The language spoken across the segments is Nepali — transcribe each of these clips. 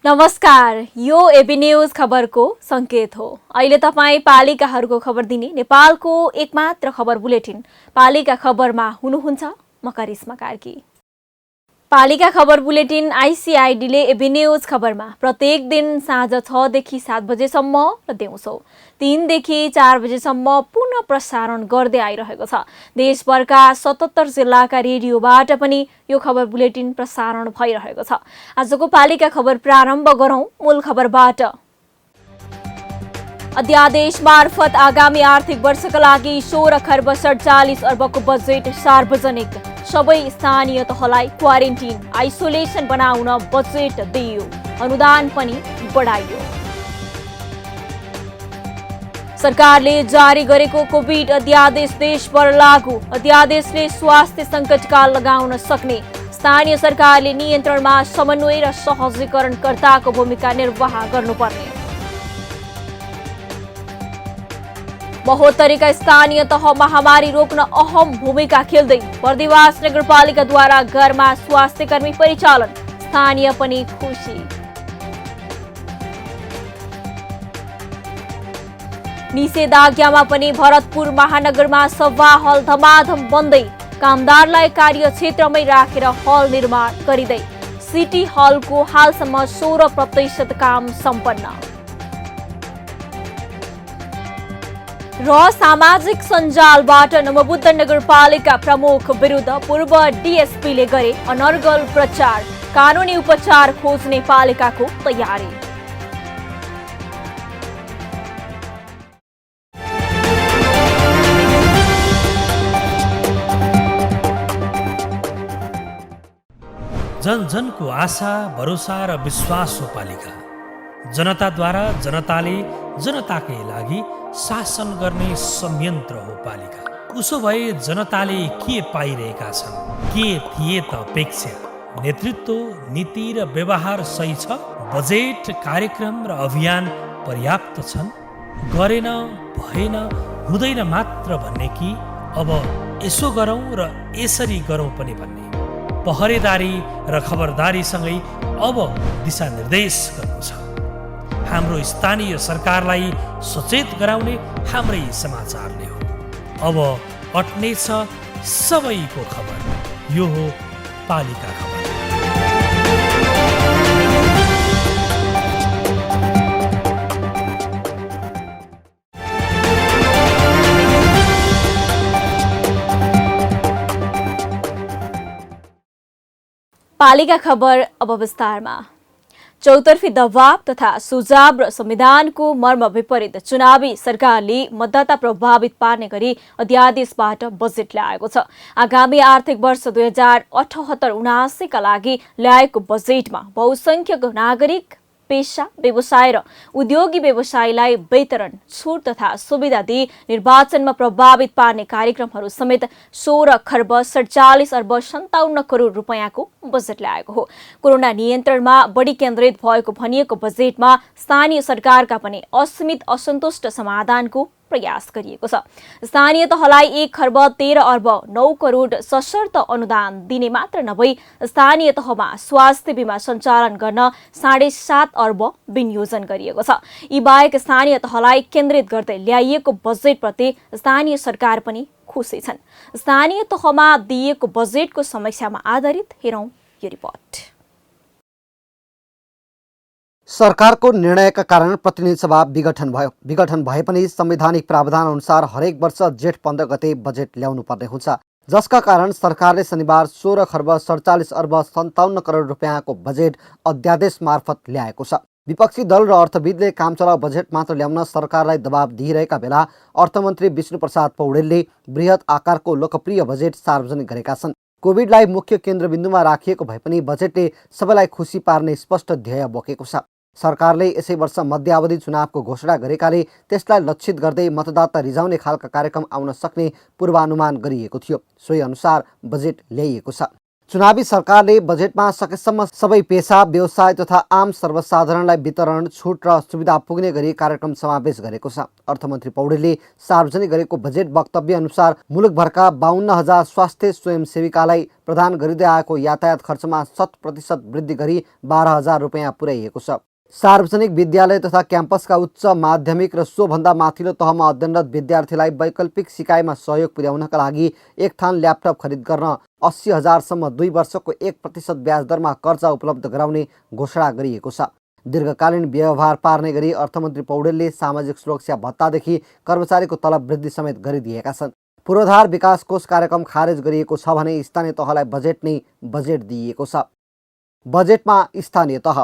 नमस्कार, यो एबी न्यूज खबरको संकेत हो। अहिले तपाई पालिकाहरूको खबर दिने नेपालको एकमात्र खबर बुलेटिन पालिका खबरमा हुनुहुन्छ म करिश्मा कार्की। पालिका खबर बुलेटिन आइसिआइडीले एबी न्यूज खबरमा प्रत्येक दिन साँझ 6 देखि 7 बजेसम्म र दिउँसो 3 देखि 4 बजेसम्म पुनः प्रसारण गर्दै आइरहेको छ। देशभरका 77 जिल्लाका रेडियोबाट पनि यो खबर बुलेटिन प्रसारण भइरहेको छ। आजको पालिका खबर प्रारम्भ गरौं मूल खबरबाट। अध्यादेश मार्फत आगामी आर्थिक वर्षका लागि 16 खर्ब 47 अर्बको बजेट सार्वजनिक। सबै स्थानीय तहलाई क्वारेन्टिन आइसोलेसन बनाउन बजेट दिइयो, अनुदान पनि बढाइयो। सरकारले जारी गरेको कोभिड अध्यादेश देशभर लागू। अध्यादेशले स्वास्थ्य सङ्कटकाल लगाउन सक्ने। स्थानीय सरकारले नियन्त्रणमा समन्वय र सहजीकरणकर्ताको भूमिका निर्वाह गर्नुपर्ने। महोत्तरीका स्थानीय तह महामारी रोक्न अहम भूमिका खेल्दै। बर्दिवास नगरपालिकाद्वारा घरमा स्वास्थ्यकर्मी परिचालन, स्थानीय पनि खुसी। निषेधाज्ञामा पनि भरतपुर महानगरमा सभा हल धमाधम बन्दै। कामदारलाई कार्यक्षेत्रमै राखेर हल निर्माण गरिँदै। सिटी हलको हालसम्म 16% काम सम्पन्न। र सामाजिक सञ्जालबाट नमबुद्ध नगरपालिका प्रमुख विरुद्ध पूर्व डीएसपीले गरे अनर्गल प्रचार। कानुनी उपचार खोज्ने पालिकाको तयारी। जन जनको आशा, भरोसा र विश्वास हो पालिका। जनताद्वारा जनताले जनताकै लागि शासन गर्ने संयन्त्र हो पालिका। उसो भए जनताले के पाइरहेका छन्? के थिए त अपेक्षा? नेतृत्व, नीति र व्यवहार सही छ? बजेट, कार्यक्रम र अभियान पर्याप्त छन्? गरेन, भएन, हुँदैन मात्र भन्ने कि अब यसो गरौँ र यसरी गरौँ पनि भन्ने? पहरेदारी र खबरदारीसँगै अब दिशानिर्देश गर्नु छ। हाम्रो स्थानीय सरकारलाई सचेत गराउने हाम्रै समाचारले हो। अब अट्नेछ सबैको खबर। यो हो पालिका खबर। पालिका खबर अब विस्तारमा। चौतर्फी दबाव तथा सुझाव र संविधानको मर्म विपरीत चुनावी सरकारले मतदाता प्रभावित पार्ने गरी अध्यादेशबाट बजेट ल्याएको छ। आगामी आर्थिक वर्ष 2078-79 का लागि ल्याएको बजेटमा बहुसंख्यक नागरिक, पेशा, व्यवसाय र उद्योगी व्यवसायलाई वितरण, छुट तथा सुविधा दिई निर्वाचनमा प्रभावित पार्ने कार्यक्रमहरू समेत 16 खर्ब 47 अर्ब 57 करोड रुपैयाँको बजेट ल्याएको हो। कोरोना नियन्त्रणमा बढी केन्द्रित भएको भनिएको बजेटमा स्थानीय सरकारका पनि असीमित असन्तुष्ट समाधानको प्रयास गरिएको छ। स्थानीय तहलाई 1 खर्ब 13 अर्ब 9 करोड सशर्त अनुदान दिने मात्र नभई स्थानीय तहमा स्वास्थ्य बीमा सञ्चालन गर्न 7.5 अर्ब विनियोजन गरिएको छ। यी बाहेक स्थानीय तहलाई केन्द्रित गर्दै ल्याइएको बजेटप्रति स्थानीय सरकार पनि खुसी छन्। स्थानीय तहमा दिएको बजेटको समीक्षामा आधारित हेरौं यो रिपोर्ट। सरकारको निर्णयका कारण प्रतिनिधि सभा विघटन भयो। विघटन भए पनि संवैधानिक प्रावधान अनुसार हरेक वर्ष जेठ 15 गते बजेट ल्याउनु पर्ने हुन्छ, जसका कारण सरकारले शनिबार 16 खर्ब 47 अर्ब 57 करोड रुपैयाँको बजेट अध्यादेश मार्फत ल्याएको छ। विपक्षी दल र अर्थविदले कामचलाउ बजेट मात्र ल्याउन सरकारलाई दबाब दिइरहेका बेला अर्थमन्त्री विष्णुप्रसाद पौडेलले बृहत आकारको लोकप्रिय बजेट सार्वजनिक गरेका छन्। कोभिडलाई मुख्य केन्द्रबिन्दुमा राखिएको भए पनि बजेटले सबैलाई खुसी पार्ने स्पष्ट ध्येय बोकेको छ। सरकारले यसै वर्ष मध्यावधि चुनावको घोषणा गरेकाले त्यसलाई लक्षित गर्दै मतदाता रिझाउने खालका कार्यक्रम आउन सक्ने पूर्वानुमान गरिएको थियो। सोही अनुसार बजेट ल्याइएको छ। चुनावी सरकारले बजेटमा सकेसम्म सबै पेसा, व्यवसाय तथा आम सर्वसाधारणलाई वितरण, छुट र सुविधा पुग्ने गरी कार्यक्रम समावेश गरेको छ। अर्थमन्त्री पौडेलले सार्वजनिक गरेको बजेट वक्तव्य अनुसार मुलुकभरका 52,000 स्वास्थ्य स्वयंसेविकालाई प्रदान गरिँदै आएको यातायात खर्चमा 100% वृद्धि गरी 12,000 रुपियाँ पुर्याइएको छ। सार्वजनिक विद्यालय तथा क्याम्पसका उच्च माध्यमिक र सोभन्दा माथिल्लो तहमा अध्ययनरत विद्यार्थीलाई वैकल्पिक सिकाइमा सहयोग पुर्याउनका लागि एक थान ल्यापटप खरिद गर्न 80,000 सम्म 2 वर्षको 1% ब्याज दरमा कर्जा उपलब्ध गराउने घोषणा गरिएको छ। दीर्घकालीन व्यवहार पार्ने गरी अर्थमन्त्री पौडेलले सामाजिक सुरक्षा भत्तादेखि कर्मचारीको तलब वृद्धि समेत गरिदिएका छन्। पूर्वाधार विकास कोष कार्यक्रम खारेज गरिएको छ भने स्थानीय तहलाई बजेट दिइएको छ। बजेटमा स्थानीय तह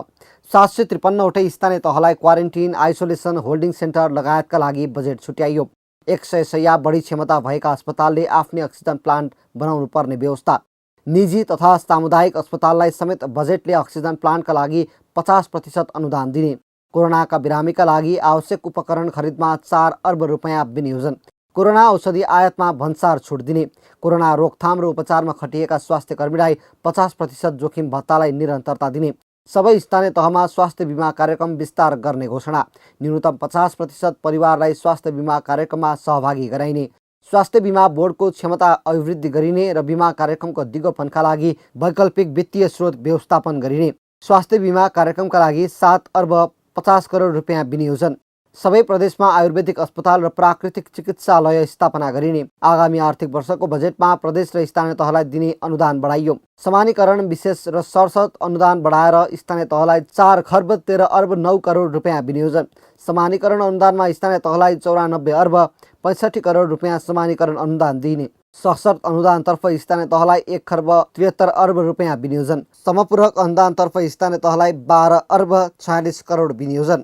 753वटै स्थानीय तहलाई क्वारेन्टिन, आइसोलेसन, होल्डिङ सेन्टर लगायतका लागि बजेट छुट्याइयो। 100 शैय्या बढी क्षमता भएका अस्पतालले आफ्नै अक्सिजन प्लान्ट बनाउनु पर्ने व्यवस्था। निजी तथा सामुदायिक अस्पताललाई समेत बजेटले अक्सिजन प्लान्टका लागि 50% अनुदान दिने। कोरोनाका बिरामीका लागि आवश्यक उपकरण खरिदमा 4 अर्ब रुपियाँ विनियोजन। कोरोना औषधि आयातमा भन्सार छुट दिने। कोरोना रोकथाम र उपचारमा खटिएका स्वास्थ्य कर्मीलाई 50% जोखिम भत्तालाई निरन्तरता दिने। सबै स्थानीय तहमा स्वास्थ्य बिमा कार्यक्रम विस्तार गर्ने घोषणा। न्यूनतम 50% परिवारलाई स्वास्थ्य बिमा कार्यक्रममा सहभागी गराइने। स्वास्थ्य बिमा बोर्डको क्षमता अभिवृद्धि गरिने र बिमा कार्यक्रमको दिगोपनका लागि वैकल्पिक वित्तीय स्रोत व्यवस्थापन गरिने। स्वास्थ्य बिमा कार्यक्रमका लागि 7 अर्ब 50 करोड रुपियाँ विनियोजन। सबै प्रदेशमा आयुर्वेदिक अस्पताल र प्राकृतिक चिकित्सालय स्थापना गरिने। आगामी आर्थिक वर्षको बजेटमा प्रदेश र स्थानीय तहलाई दिने अनुदान बढाइयो। समानीकरण विशेष र सरसत अनुदान बढाएर स्थानीय तहलाई 4 खर्ब 13 अर्ब 9 करोड रुपियाँ विनियोजन। समानीकरण अनुदानमा स्थानीय तहलाई 94 अर्ब 65 करोड रुपियाँ समानीकरण अनुदान दिइने। सशर्त अनुदानतर्फ स्थानीय तहलाई 1 खर्ब 73 अर्ब रुपियाँ विनियोजन। समपूरक अनुदानतर्फ स्थानीय तहलाई 12 अर्ब 46 करोड विनियोजन।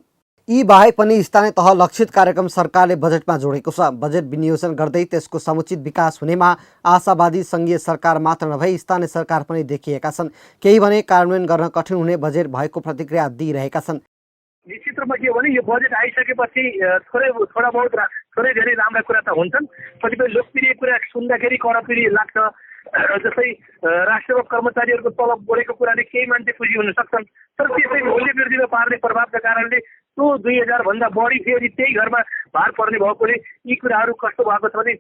यी बाहेक पनि स्थानीय तह लक्षित कार्यक्रम सरकारले बजेटमा जोडेको छ। बजेट विनियोजन गर्दै त्यसको समुचित विकास हुनेमा आशावादी सङ्घीय सरकार मात्र नभई स्थानीय सरकार पनि देखिएका छन्। केही भने कार्यान्वयन गर्न कठिन हुने बजेट भएको प्रतिक्रिया दिइरहेका छन्। निश्चित रूपमा के हो भने यो बजेट आइसकेपछि थोरै धेरै राम्रा कुरा त हुन्छन्। कतिपय लोकप्रिय कुरा सुन्दाखेरि करप्रिय लाग्छ। जस्तै राष्ट्रिय कर्मचारीहरूको तलब बढेको कुराले केही मान्छे खुसी हुन सक्छन्, तर त्यसै मूल्य वृद्धिमा पार्ने प्रभावका कारणले त्यो 2000 भन्दा बढी फेरि त्यही घरमा भार पर्ने भएकोले यी कुराहरू कस्तो भएको छ भने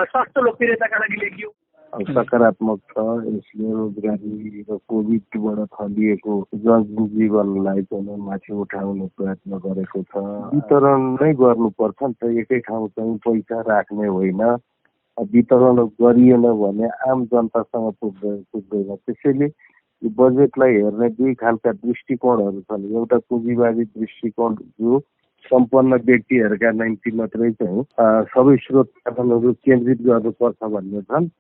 सस्तो लोकप्रियताका लागि लेखियो। सकारात्मक छ। यसले रोजगारी र कोभिडबाट थलिएको जनजीवनलाई चाहिँ माथि उठाउने प्रयत्न गरेको छ। वितरण नै गर्नुपर्छ नि त, एकै ठाउँ चाहिँ पैसा राख्ने होइन। वितरण गरिएन भने आम जनतासँग पुग्दैन। त्यसैले यो बजेटलाई हेर्ने दुई खालका दृष्टिकोणहरू छन्। एउटा पुँजीवादी दृष्टिकोण जो सम्पन्न व्यक्तिहरूका निम्ति मात्रै चाहिँ सबै स्रोत साधनहरू केन्द्रित गर्नुपर्छ भन्ने छन्।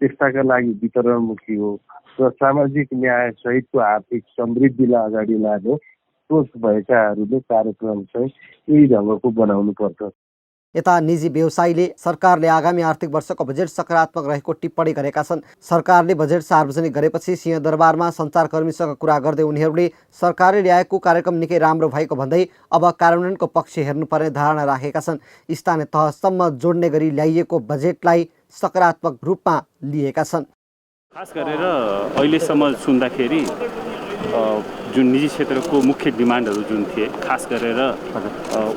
त्यस्ताका लागि वितरणमुखी हो र सामाजिक न्याय सहितको आर्थिक समृद्धिलाई अगाडि लाने सोच भएकाहरूले कार्यक्रम चाहिँ यही ढङ्गको बनाउनु पर्छ। यता निजी व्यवसायीले सरकारले आगामी आर्थिक वर्षको बजेट सकारात्मक रहेको टिप्पणी गरेका छन्। सरकारले बजेट सार्वजनिक गरेपछि सिंहदरबारमा सञ्चारकर्मीसँग कुरा गर्दै उनीहरूले सरकारले ल्याएको कार्यक्रम निकै राम्रो भएको भन्दै अब कार्यान्वयनको पक्ष हेर्नुपर्ने धारणा राखेका छन्। स्थानीय तहसम्म जोड्ने गरी ल्याइएको बजेटलाई सकारात्मक रूपमा लिएका छन्। खास गरेर अहिलेसम्म सुन्दाखेरि जुन निजी क्षेत्रको मुख्य डिमान्डहरू जुन थिए, खास गरेर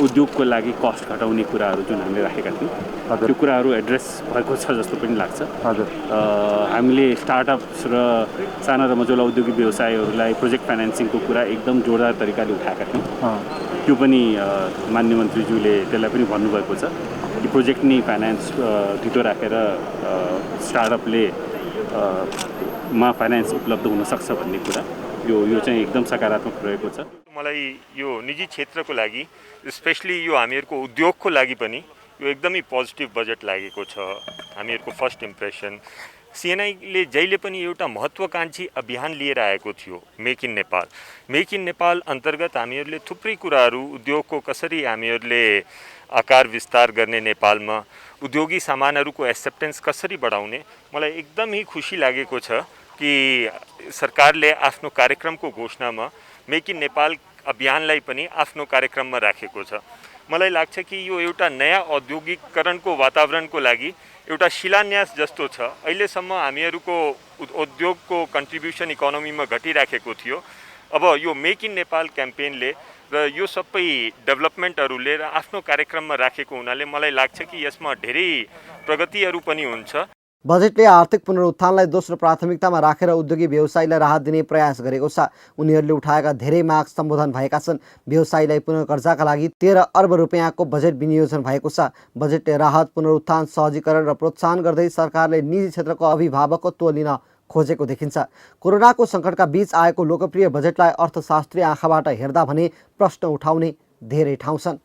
उद्योगको लागि कस्ट घटाउने कुराहरू जुन हामीले राखेका थियौँ, त्यो कुराहरू एड्रेस भएको छ जस्तो पनि लाग्छ। हामीले स्टार्टअप्स र साना र मझौला उद्योगिक व्यवसायहरूलाई प्रोजेक्ट फाइनेन्सिङको कुरा एकदम जोरदार तरिकाले उठाएका थियौँ। त्यो पनि माननीय मन्त्रीज्यूले त्यसलाई पनि भन्नुभएको छ कि प्रोजेक्ट नि फाइनेन्स ढिटो राखेर स्टार्टअपले मा फाइनेन्स उपलब्ध हुनसक्छ भन्ने कुरा यो चाहिँ एकदम सकारात्मक रहेको छ। मलाई यो निजी क्षेत्रको लागि स्पेशली यो हामीहरूको उद्योगको लागि पनि यो एकदमै पोजिटिभ बजेट लागेको छ। हामीहरूको फर्स्ट इम्प्रेसन सिएनआईले जहिले पनि एउटा महत्त्वकांक्षी अभियान लिएर आएको थियो, make in Nepal. Make in Nepal अन्तर्गत हामीहरूले थुप्रै कुराहरू उद्योगको कसरी हामीहरूले आकार विस्तार गर्ने, नेपालमा उद्योगी सामानहरूको एक्सेप्टेन्स कसरी बढाउने, मलाई एकदमै खुसी लागेको छ कि सरकारले आफ्नो कार्यक्रमको घोषणामा मेक इन नेपाल अभियानलाई पनि आफ्नो कार्यक्रममा राखेको छ। मलाई लाग्छ कि यो एउटा नयाँ औद्योगिकरणको वातावरणको लागि एउटा शिलान्यास जस्तो छ। अहिलेसम्म हामीहरूको उद्योगको कन्ट्रिब्युसन इकोनोमीमा घटिराखेको थियो। अब यो मेक इन नेपाल क्याम्पेनले र यो सबै डेभलपमेन्टहरू लिएर आफ्नो कार्यक्रममा राखेको हुनाले मलाई लाग्छ कि यसमा धेरै प्रगतिहरू पनि हुन्छ। बजेटले आर्थिक पुनरुत्थानलाई दोस्रो प्राथमिकतामा राखेर उद्योगी व्यवसायीलाई राहत दिने प्रयास गरेको छ। उनीहरूले उठाएका धेरै माग सम्बोधन भएका छन्। व्यवसायीलाई पुनः कर्जाका लागि 13 अर्ब रुपियाँको बजेट विनियोजन भएको छ। बजेटले राहत, पुनरुत्थान, सहजीकरण र प्रोत्साहन गर्दै सरकारले निजी क्षेत्रको अभिभावकत्व लिन खोजेको देखिन्छ। कोरोनाको सङ्कटका बीच आएको लोकप्रिय बजेटलाई अर्थशास्त्रीय आँखाबाट हेर्दा भने प्रश्न उठाउने धेरै ठाउँ छन्।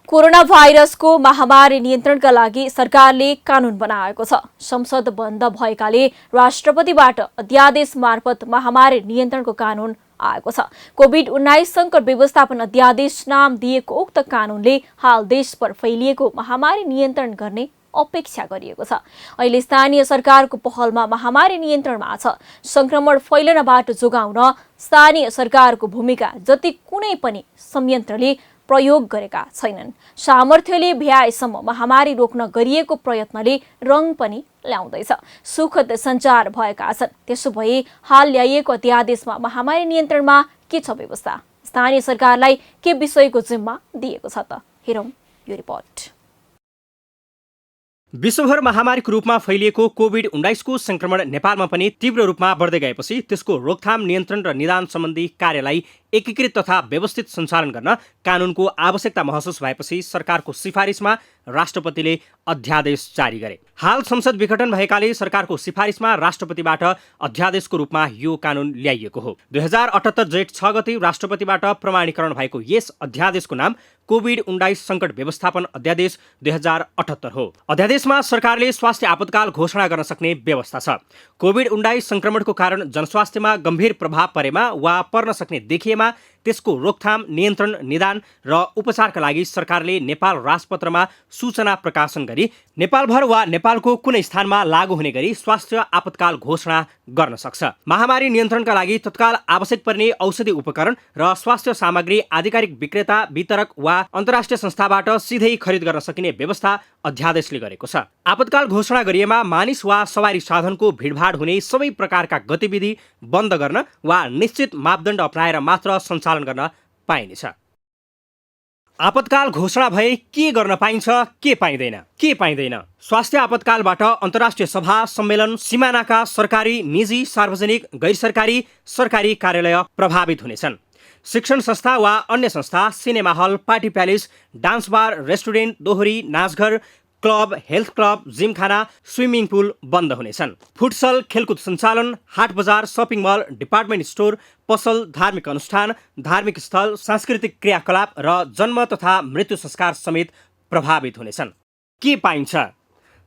कोरोना भाइरसको महामारी नियन्त्रणका लागि सरकारले कानून बनाएको छ। संसद बन्द भएकाले राष्ट्रपतिबाट अध्यादेश मार्फत महामारी नियन्त्रणको कानून आएको छ। कोभिड-19 सङ्कट व्यवस्थापन अध्यादेश नाम दिएको उक्त कानूनले हाल देशभर फैलिएको महामारी नियन्त्रण गर्ने अपेक्षा गरिएको छ। अहिले स्थानीय सरकारको पहलमा महामारी नियन्त्रणमा छ। संक्रमण फैलनबाट जोगाउन स्थानीय सरकारको भूमिका जति कुनै पनि संयन्त्रले प्रयोग गरेका छैनन्। सामर्थ्यले भ्याएसम्म महामारी रोक्न गरिएको प्रयत्नले रङ पनि ल्याउँदैछ। सुखद सञ्चार भएका छन्। त्यसो भए हाल ल्याइएको अध्यादेशमा महामारी नियन्त्रणमा के छ व्यवस्था? स्थानीय सरकारलाई के विषयको जिम्मा दिएको छ त? हेरौँ यो रिपोर्ट। विश्वभर महामारीको रूपमा फैलिएको कोभिड-19 को संक्रमण नेपालमा पनि तीव्र रूपमा बढ्दै गएपछि त्यसको रोकथाम, नियन्त्रण र निदान सम्बन्धी कार्यलाई एकीकृत तथा व्यवस्थित सञ्चालन गर्न कानूनको आवश्यकता महसुस भएपछि सरकारको सिफारिसमा राष्ट्रपतिले अध्यादेश जारी गरे। हाल संसद विघटन भएकाले सरकारको सिफारिसमा राष्ट्रपतिबाट अध्यादेशको रूपमा यो कानून ल्याइएको हो। 2078 जेठ 6 गते राष्ट्रपतिबाट प्रमाणीकरण भएको यस अध्यादेशको नाम कोभिड-19 सङ्कट व्यवस्थापन अध्यादेश 2078 हो। अध्यादेशमा सरकारले स्वास्थ्य आपतकाल घोषणा गर्न सक्ने व्यवस्था छ। कोभिड-19 संक्रमणको कारण जनस्वास्थ्यमा गम्भीर प्रभाव परेमा वा पर्न सक्ने देखिएमा त्यसको रोकथाम, नियन्त्रण, निदान र उपचारका लागि सरकारले नेपाल राजपत्रमा सूचना प्रकाशन गरी नेपालभर वा नेपालको कुनै स्थानमा लागू हुने गरी स्वास्थ्य आपतकाल घोषणा गर्न सक्छ। महामारी नियन्त्रणका लागि तत्काल आवश्यक पर्ने औषधि उपकरण र स्वास्थ्य सामग्री आधिकारिक विक्रेता, वितरक वा अन्तर्राष्ट्रिय संस्थाबाट सिधै खरिद गर्न सकिने व्यवस्था अध्यादेशले गरेको छ। आपतकाल घोषणा गरिएमा मानिस वा सवारी साधनको भिडभाड हुने सबै प्रकारका गतिविधि बन्द गर्न वा निश्चित मापदण्ड अपनाएर मात्र सञ्चालन गर्न पाइनेछ। आपतकाल घोषणा भए के गर्न पाइन्छ, के पाइँदैन? स्वास्थ्य आपतकालबाट अन्तर्राष्ट्रिय सभा, सम्मेलन, सिमानाका सरकारी, निजी, सार्वजनिक, गैर सरकारी, सरकारी कार्यालय प्रभावित हुनेछन्। शिक्षण संस्था वा अन्य संस्था, cinema hall, party palace, dance bar, restaurant, दोहोरी, नाचघर, club, health club, gymkhana, swimming pool बन्द हुनेछन्। फुटसल, खेलकुद सञ्चालन, हाट बजार, सपिङ मल, डिपार्टमेन्ट स्टोर, पसल, धार्मिक अनुष्ठान, धार्मिक स्थल, सांस्कृतिक क्रियाकलाप र जन्म तथा मृत्यु संस्कार समेत प्रभावित हुनेछन्। के पाइन्छ?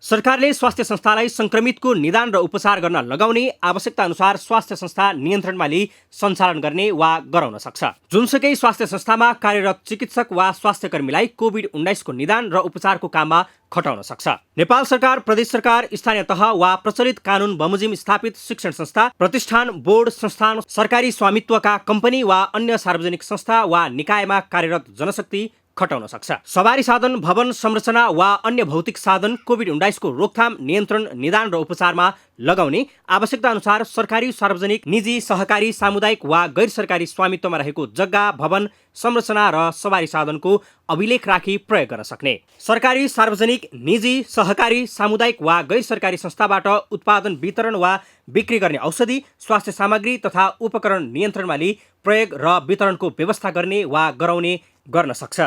सरकारले स्वास्थ्य संस्थालाई संक्रमितको निदान र उपचार गर्न लगाउने, आवश्यकता अनुसार स्वास्थ्य संस्था नियन्त्रणमा लिई सञ्चालन गर्ने वा गराउन सक्छ। जुनसुकै स्वास्थ्य संस्थामा कार्यरत चिकित्सक वा स्वास्थ्यकर्मीलाई कोभिड-19 को निदान र उपचारको काममा खटाउन सक्छ। नेपाल सरकार, प्रदेश सरकार, स्थानीय तह वा प्रचलित कानून बमोजिम स्थापित शिक्षण संस्था, प्रतिष्ठान, बोर्ड, संस्थान, सरकारी स्वामित्वका कम्पनी वा अन्य सार्वजनिक संस्था वा निकायमा कार्यरत जनशक्ति खटाउन सक्छ। सवारी साधन, भवन संरचना वा अन्य भौतिक साधन कोभिड-19 को रोकथाम, नियन्त्रण, निदान र उपचारमा लगाउने, आवश्यकता अनुसार सरकारी, सार्वजनिक, निजी, सहकारी, सामुदायिक वा गैर सरकारी स्वामित्वमा रहेको जग्गा, भवन, संरचना र सवारी साधनको अभिलेख राखी प्रयोग गर्न सक्ने। सरकारी, सार्वजनिक, निजी, सहकारी, सामुदायिक वा गैर सरकारी संस्थाबाट उत्पादन, वितरण वा बिक्री गर्ने औषधि, स्वास्थ्य सामग्री तथा उपकरण नियन्त्रणमा लिई प्रयोग र वितरणको व्यवस्था गर्ने वा गराउने गर्न सक्छ।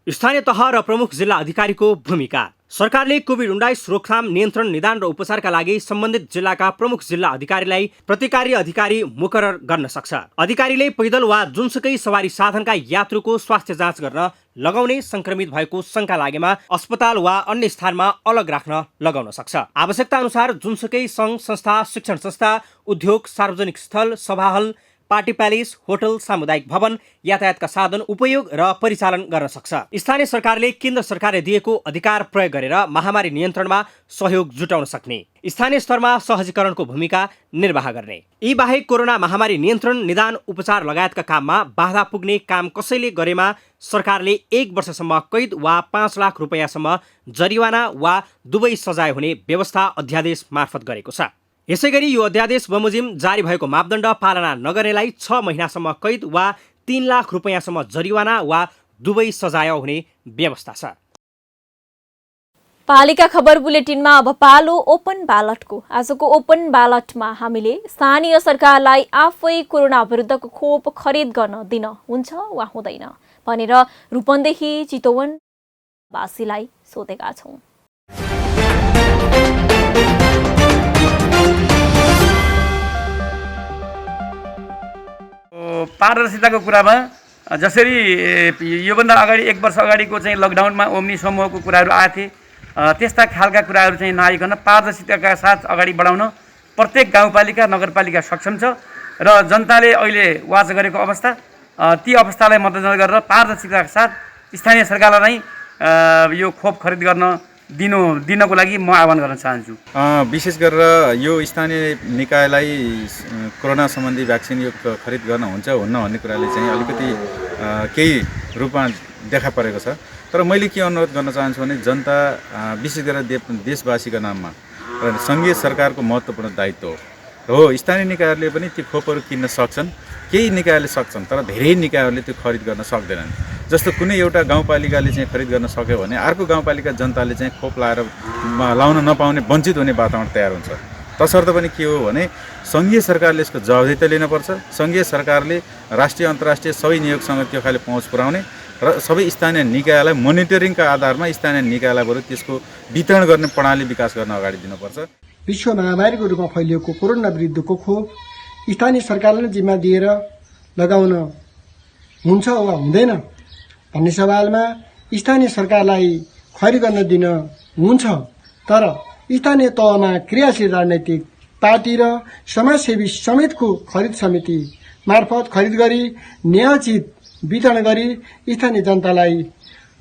स्थानीय तह र प्रमुख जिल्ला अधिकारीको भूमिका। सरकारले कोभिड-19 रोकथाम, नियन्त्रण, निदान र उपचारका लागि सम्बन्धित जिल्लाका प्रमुख जिल्ला अधिकारीलाई प्रतिकारी अधिकारी मुकरर गर्न सक्छ। अधिकारीले पैदल वा जुनसुकै सवारी साधनका यात्रुको स्वास्थ्य जाँच गर्न लगाउने, संक्रमित भएको शंका लागेमा अस्पताल वा अन्य स्थानमा अलग राख्न लगाउन सक्छ। आवश्यकता अनुसार जुनसुकै संघ संस्था, शिक्षण संस्था, उद्योग, सार्वजनिक स्थल, सभा हल, पार्टी प्यालेस, होटल, सामुदायिक भवन, यातायातका साधन उपयोग र परिचालन गर्न सक्छ। स्थानीय सरकारले केन्द्र सरकारले दिएको अधिकार प्रयोग गरेर महामारी नियन्त्रणमा सहयोग जुटाउन सक्ने, स्थानीय स्तरमा सहजीकरणको भूमिका निर्वाह गर्ने। यी बाहेक कोरोना महामारी नियन्त्रण, निदान, उपचार लगायतका काममा बाधा पुग्ने काम कसैले गरेमा सरकारले 1 वर्षसम्म कैद वा 5 लाख रुपैयाँसम्म जरिवाना वा दुवै सजाय हुने व्यवस्था अध्यादेश मार्फत गरेको छ। यसैगरी यो अध्यादेश बमोजिम जारी भएको मापदण्ड पालना नगर्नेलाई 6 महिनासम्म कैद वा 3 लाख रुपैयाँसम्म जरिवाना वा दुवै सजाय हुने व्यवस्था छ। पालिका खबर बुलेटिनमा अब पालो ओपन ब्यालटको। आजको ओपन ब्यालटमा हामीले स्थानीय सरकारलाई आफै कोरोना विरुद्धको खोप खरिद गर्न दिन हुन्छ वा हुँदैन भनेर रूपन्देही चितवन वासीलाई सोधेका छौं। पारदर्शिताको कुरामा जसरी योभन्दा अगाडि 1 वर्ष अगाडिको चाहिँ लकडाउनमा ओम्नी समूहको कुराहरू आए थिए, त्यस्ता खालका कुराहरू चाहिँ नआइकन पारदर्शिताका साथ अगाडि बढाउन प्रत्येक गाउँपालिका नगरपालिका सक्षम छ र जनताले अहिले वाच गरेको अवस्था, ती अवस्थालाई मध्यनजर गरेर पारदर्शिताका साथ स्थानीय सरकारलाई नै यो खोप खरिद गर्न दिनको लागि म आह्वान गर्न चाहन्छु। विशेष गरेर यो स्थानीय निकायलाई कोरोना सम्बन्धी भ्याक्सिन यो खरिद गर्न हुन्छ हुन्न भन्ने कुराले चाहिँ अलिकति केही रूपमा देखा परेको छ। तर मैले के अनुरोध गर्न चाहन्छु भने जनता विशेष गरेर देशवासीको नाममा र सङ्घीय सरकारको महत्त्वपूर्ण दायित्व हो। स्थानीय निकायहरूले पनि ती खोपहरू किन्न सक्छन्, केही निकायले सक्छन् तर धेरै निकायहरूले त्यो खरिद गर्न सक्दैनन्। जस्तो कुनै एउटा गाउँपालिकाले चाहिँ खरिद गर्न सक्यो भने अर्को गाउँपालिका जनताले चाहिँ खोप लाउन नपाउने वञ्चित हुने वातावरण तयार हुन्छ। तसर्थ पनि के हो भने सङ्घीय सरकारले यसको जवाबदेही लिनुपर्छ। सङ्घीय सरकारले राष्ट्रिय अन्तर्राष्ट्रिय सबै नियोगसँग त्यो खाले पहुँच पुर्याउने र सबै स्थानीय निकायलाई मोनिटरिङका आधारमा स्थानीय निकायलाई बरु त्यसको वितरण गर्ने प्रणाली विकास गर्न अगाडि दिनुपर्छ। विश्व महामारीको रूपमा फैलिएको कोरोना विरुद्धको खोप स्थानीय सरकारले जिम्मा दिएर लगाउन हुन्छ वा हुँदैन भन्ने सवालमा स्थानीय सरकारलाई खरिद गर्न दिन हुन्छ, तर स्थानीय तहमा क्रियाशील राजनैतिक पार्टी र समाजसेवी समेतको खरिद समिति मार्फत खरिद गरी न्यायोचित वितरण गरी स्थानीय जनतालाई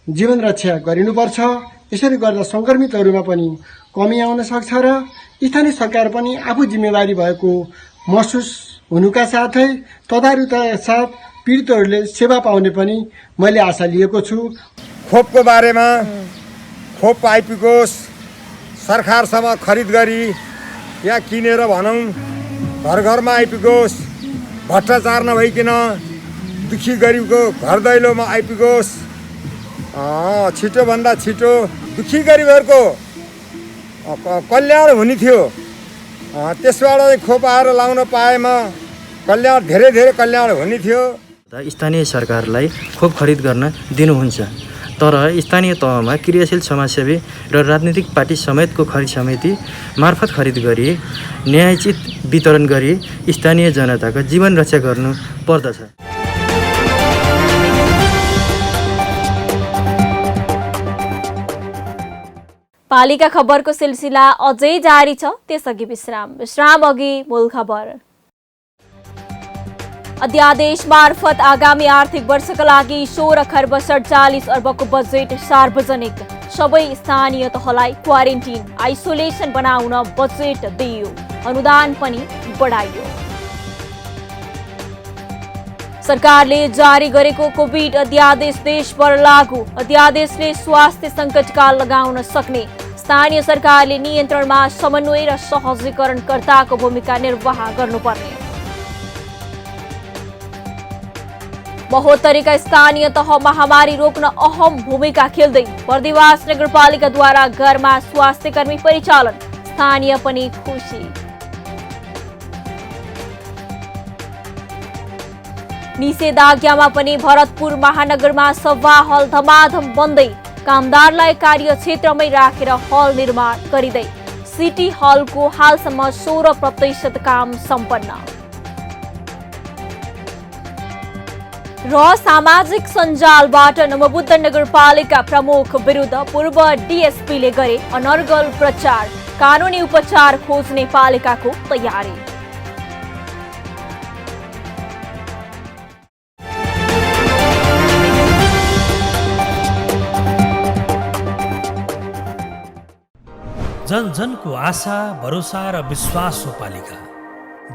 जीवन रक्षा गरिनुपर्छ। यसरी गर्दा संक्रमितहरूमा पनि कमी आउन सक्छ र स्थानीय सरकार पनि आफू जिम्मेवारी भएको महसुस हुनुका साथै तदारुका साथ पीडितहरूले सेवा पाउने पनि मैले आशा लिएको छु। खोपको बारेमा खोप आइपुगोस्, सरकारसँग खरिद गरी या किनेर भनौँ घर घरमा आइपुगोस्, भ्रष्टाचार नभइकन दुखी गरिबको घर दैलोमा आइपुगोस्, छिटोभन्दा छिटो दुखी गरिबहरूको कल्याण हुने थियो। त्यसबाट खोप आएर लाउन पाएमा कल्याण धेरै कल्याण हुने थियो। स्थानीय सरकारलाई खोप खरिद गर्न दिनुहुन्छ, तर स्थानीय तहमा क्रियाशील समाजसेवी र राजनीतिक पार्टी समेतको खरिद समिति मार्फत खरिद गरी न्यायोचित वितरण गरी स्थानीय जनताको जीवन रक्षा गर्नु पर्दछ। पालिका खबरको सिलसिला अझै जारी छ, त्यसअघि विश्राम अघि मूल खबर। अध्यादेश मार्फत आगामी आर्थिक वर्षका लागि 16 खर्ब 47 अर्बको बजेट सार्वजनिक। सबै स्थानीय तहलाई क्वारेन्टिन आइसोलेसन बनाउन बजेट दिइयो, अनुदान पनि बढाइयो। सरकारले जारी गरेको कोभिड अध्यादेश देशभर लागू। अध्यादेशले स्वास्थ्य सङ्कटकाल लगाउन सक्ने। स्थानीय सरकारले नियन्त्रणमा समन्वय र सहजीकरणकर्ताको भूमिका निर्वाह गर्नुपर्ने। महोत्तरीका स्थानीय तह महामारी रोक्न अहम भूमिका खेल्दै। बर्दिवास नगरपालिकाद्वारा घरमा स्वास्थ्यकर्मी परिचालन, स्थानीय पनि खुसी। निषेधाज्ञामा पनि भरतपुर महानगरमा सभा हल धमाधम बन्दै। कामदारलाई कार्यक्षेत्रमै राखेर हल निर्माण गरिँदै। सिटी हलको हालसम्म 16% काम सम्पन्न। र सामाजिक सञ्जालबाट नमबुद्ध नगरपालिका प्रमुख विरुद्ध पूर्व डीएसपीले गरे अनर्गल प्रचार। कानुनी उपचार खोज्ने पालिकाको तयारी। जन जनको आशा भरोसा र विश्वास हो पालिका।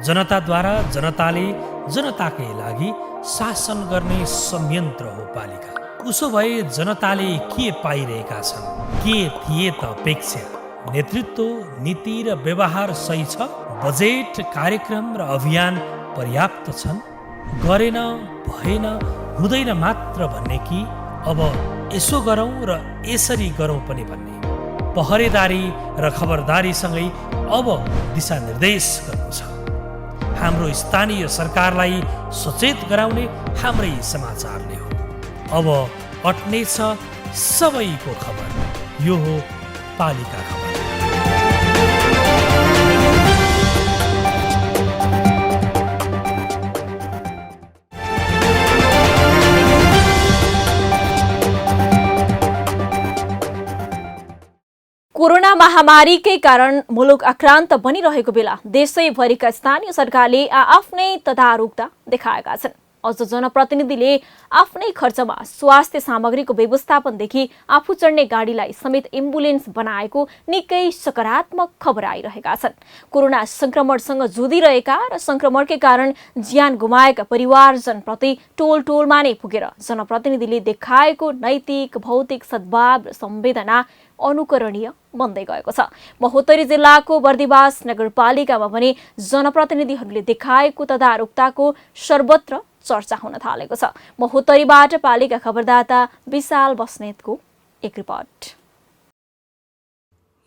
जनताद्वारा जनताले जनताकै लागि शासन गर्ने संयन्त्र हो पालिका। उसो भए जनताले के पाइरहेका छन्? के थिए त अपेक्षा? नेतृत्व, नीति र व्यवहार सही छ? बजेट, कार्यक्रम र अभियान पर्याप्त छन्? गरेन, भएन, हुँदैन मात्र भन्ने कि अब यसो गरौँ र यसरी गरौँ पनि भन्ने? पहरेदारी र खबरदारीसँगै अब दिशानिर्देश गर्नु छ। हाम्रो स्थानीय सरकारलाई सचेत गराउने हाम्रै समाचारले हो। अब अट्नेछ सबैको खबर। यो हो पालिका खबर। कोरोना महामारीकै कारण मुलुक आक्रान्त बनिरहेको बेला देशैभरिका स्थानीय सरकारले आफ्नै तदारुकता देखाएका छन्। अझ जनप्रतिनिधिले आफ्नै खर्चमा स्वास्थ्य सामग्रीको व्यवस्थापनदेखि आफू चढ्ने गाडीलाई समेत एम्बुलेन्स बनाएको निकै सकारात्मक खबर आइरहेका छन्। कोरोना संक्रमणसँग जुधिरहेका र संक्रमणकै कारण ज्यान गुमाएका परिवारजनप्रति टोल टोलमा नै पुगेर जनप्रतिनिधिले देखाएको नैतिक भौतिक सद्भाव र संवेदना अनुकरणीय बन्दै गएको छ। महोत्तरी जिल्लाको बर्दिवास नगरपालिकामा भने जनप्रतिनिधिहरूले देखाएको तदारुकताको सर्वत्र चर्चा हुन थालेको छ। महोत्तरीबाट पालिका खबरदाता विशाल बस्नेतको एक रिपोर्ट।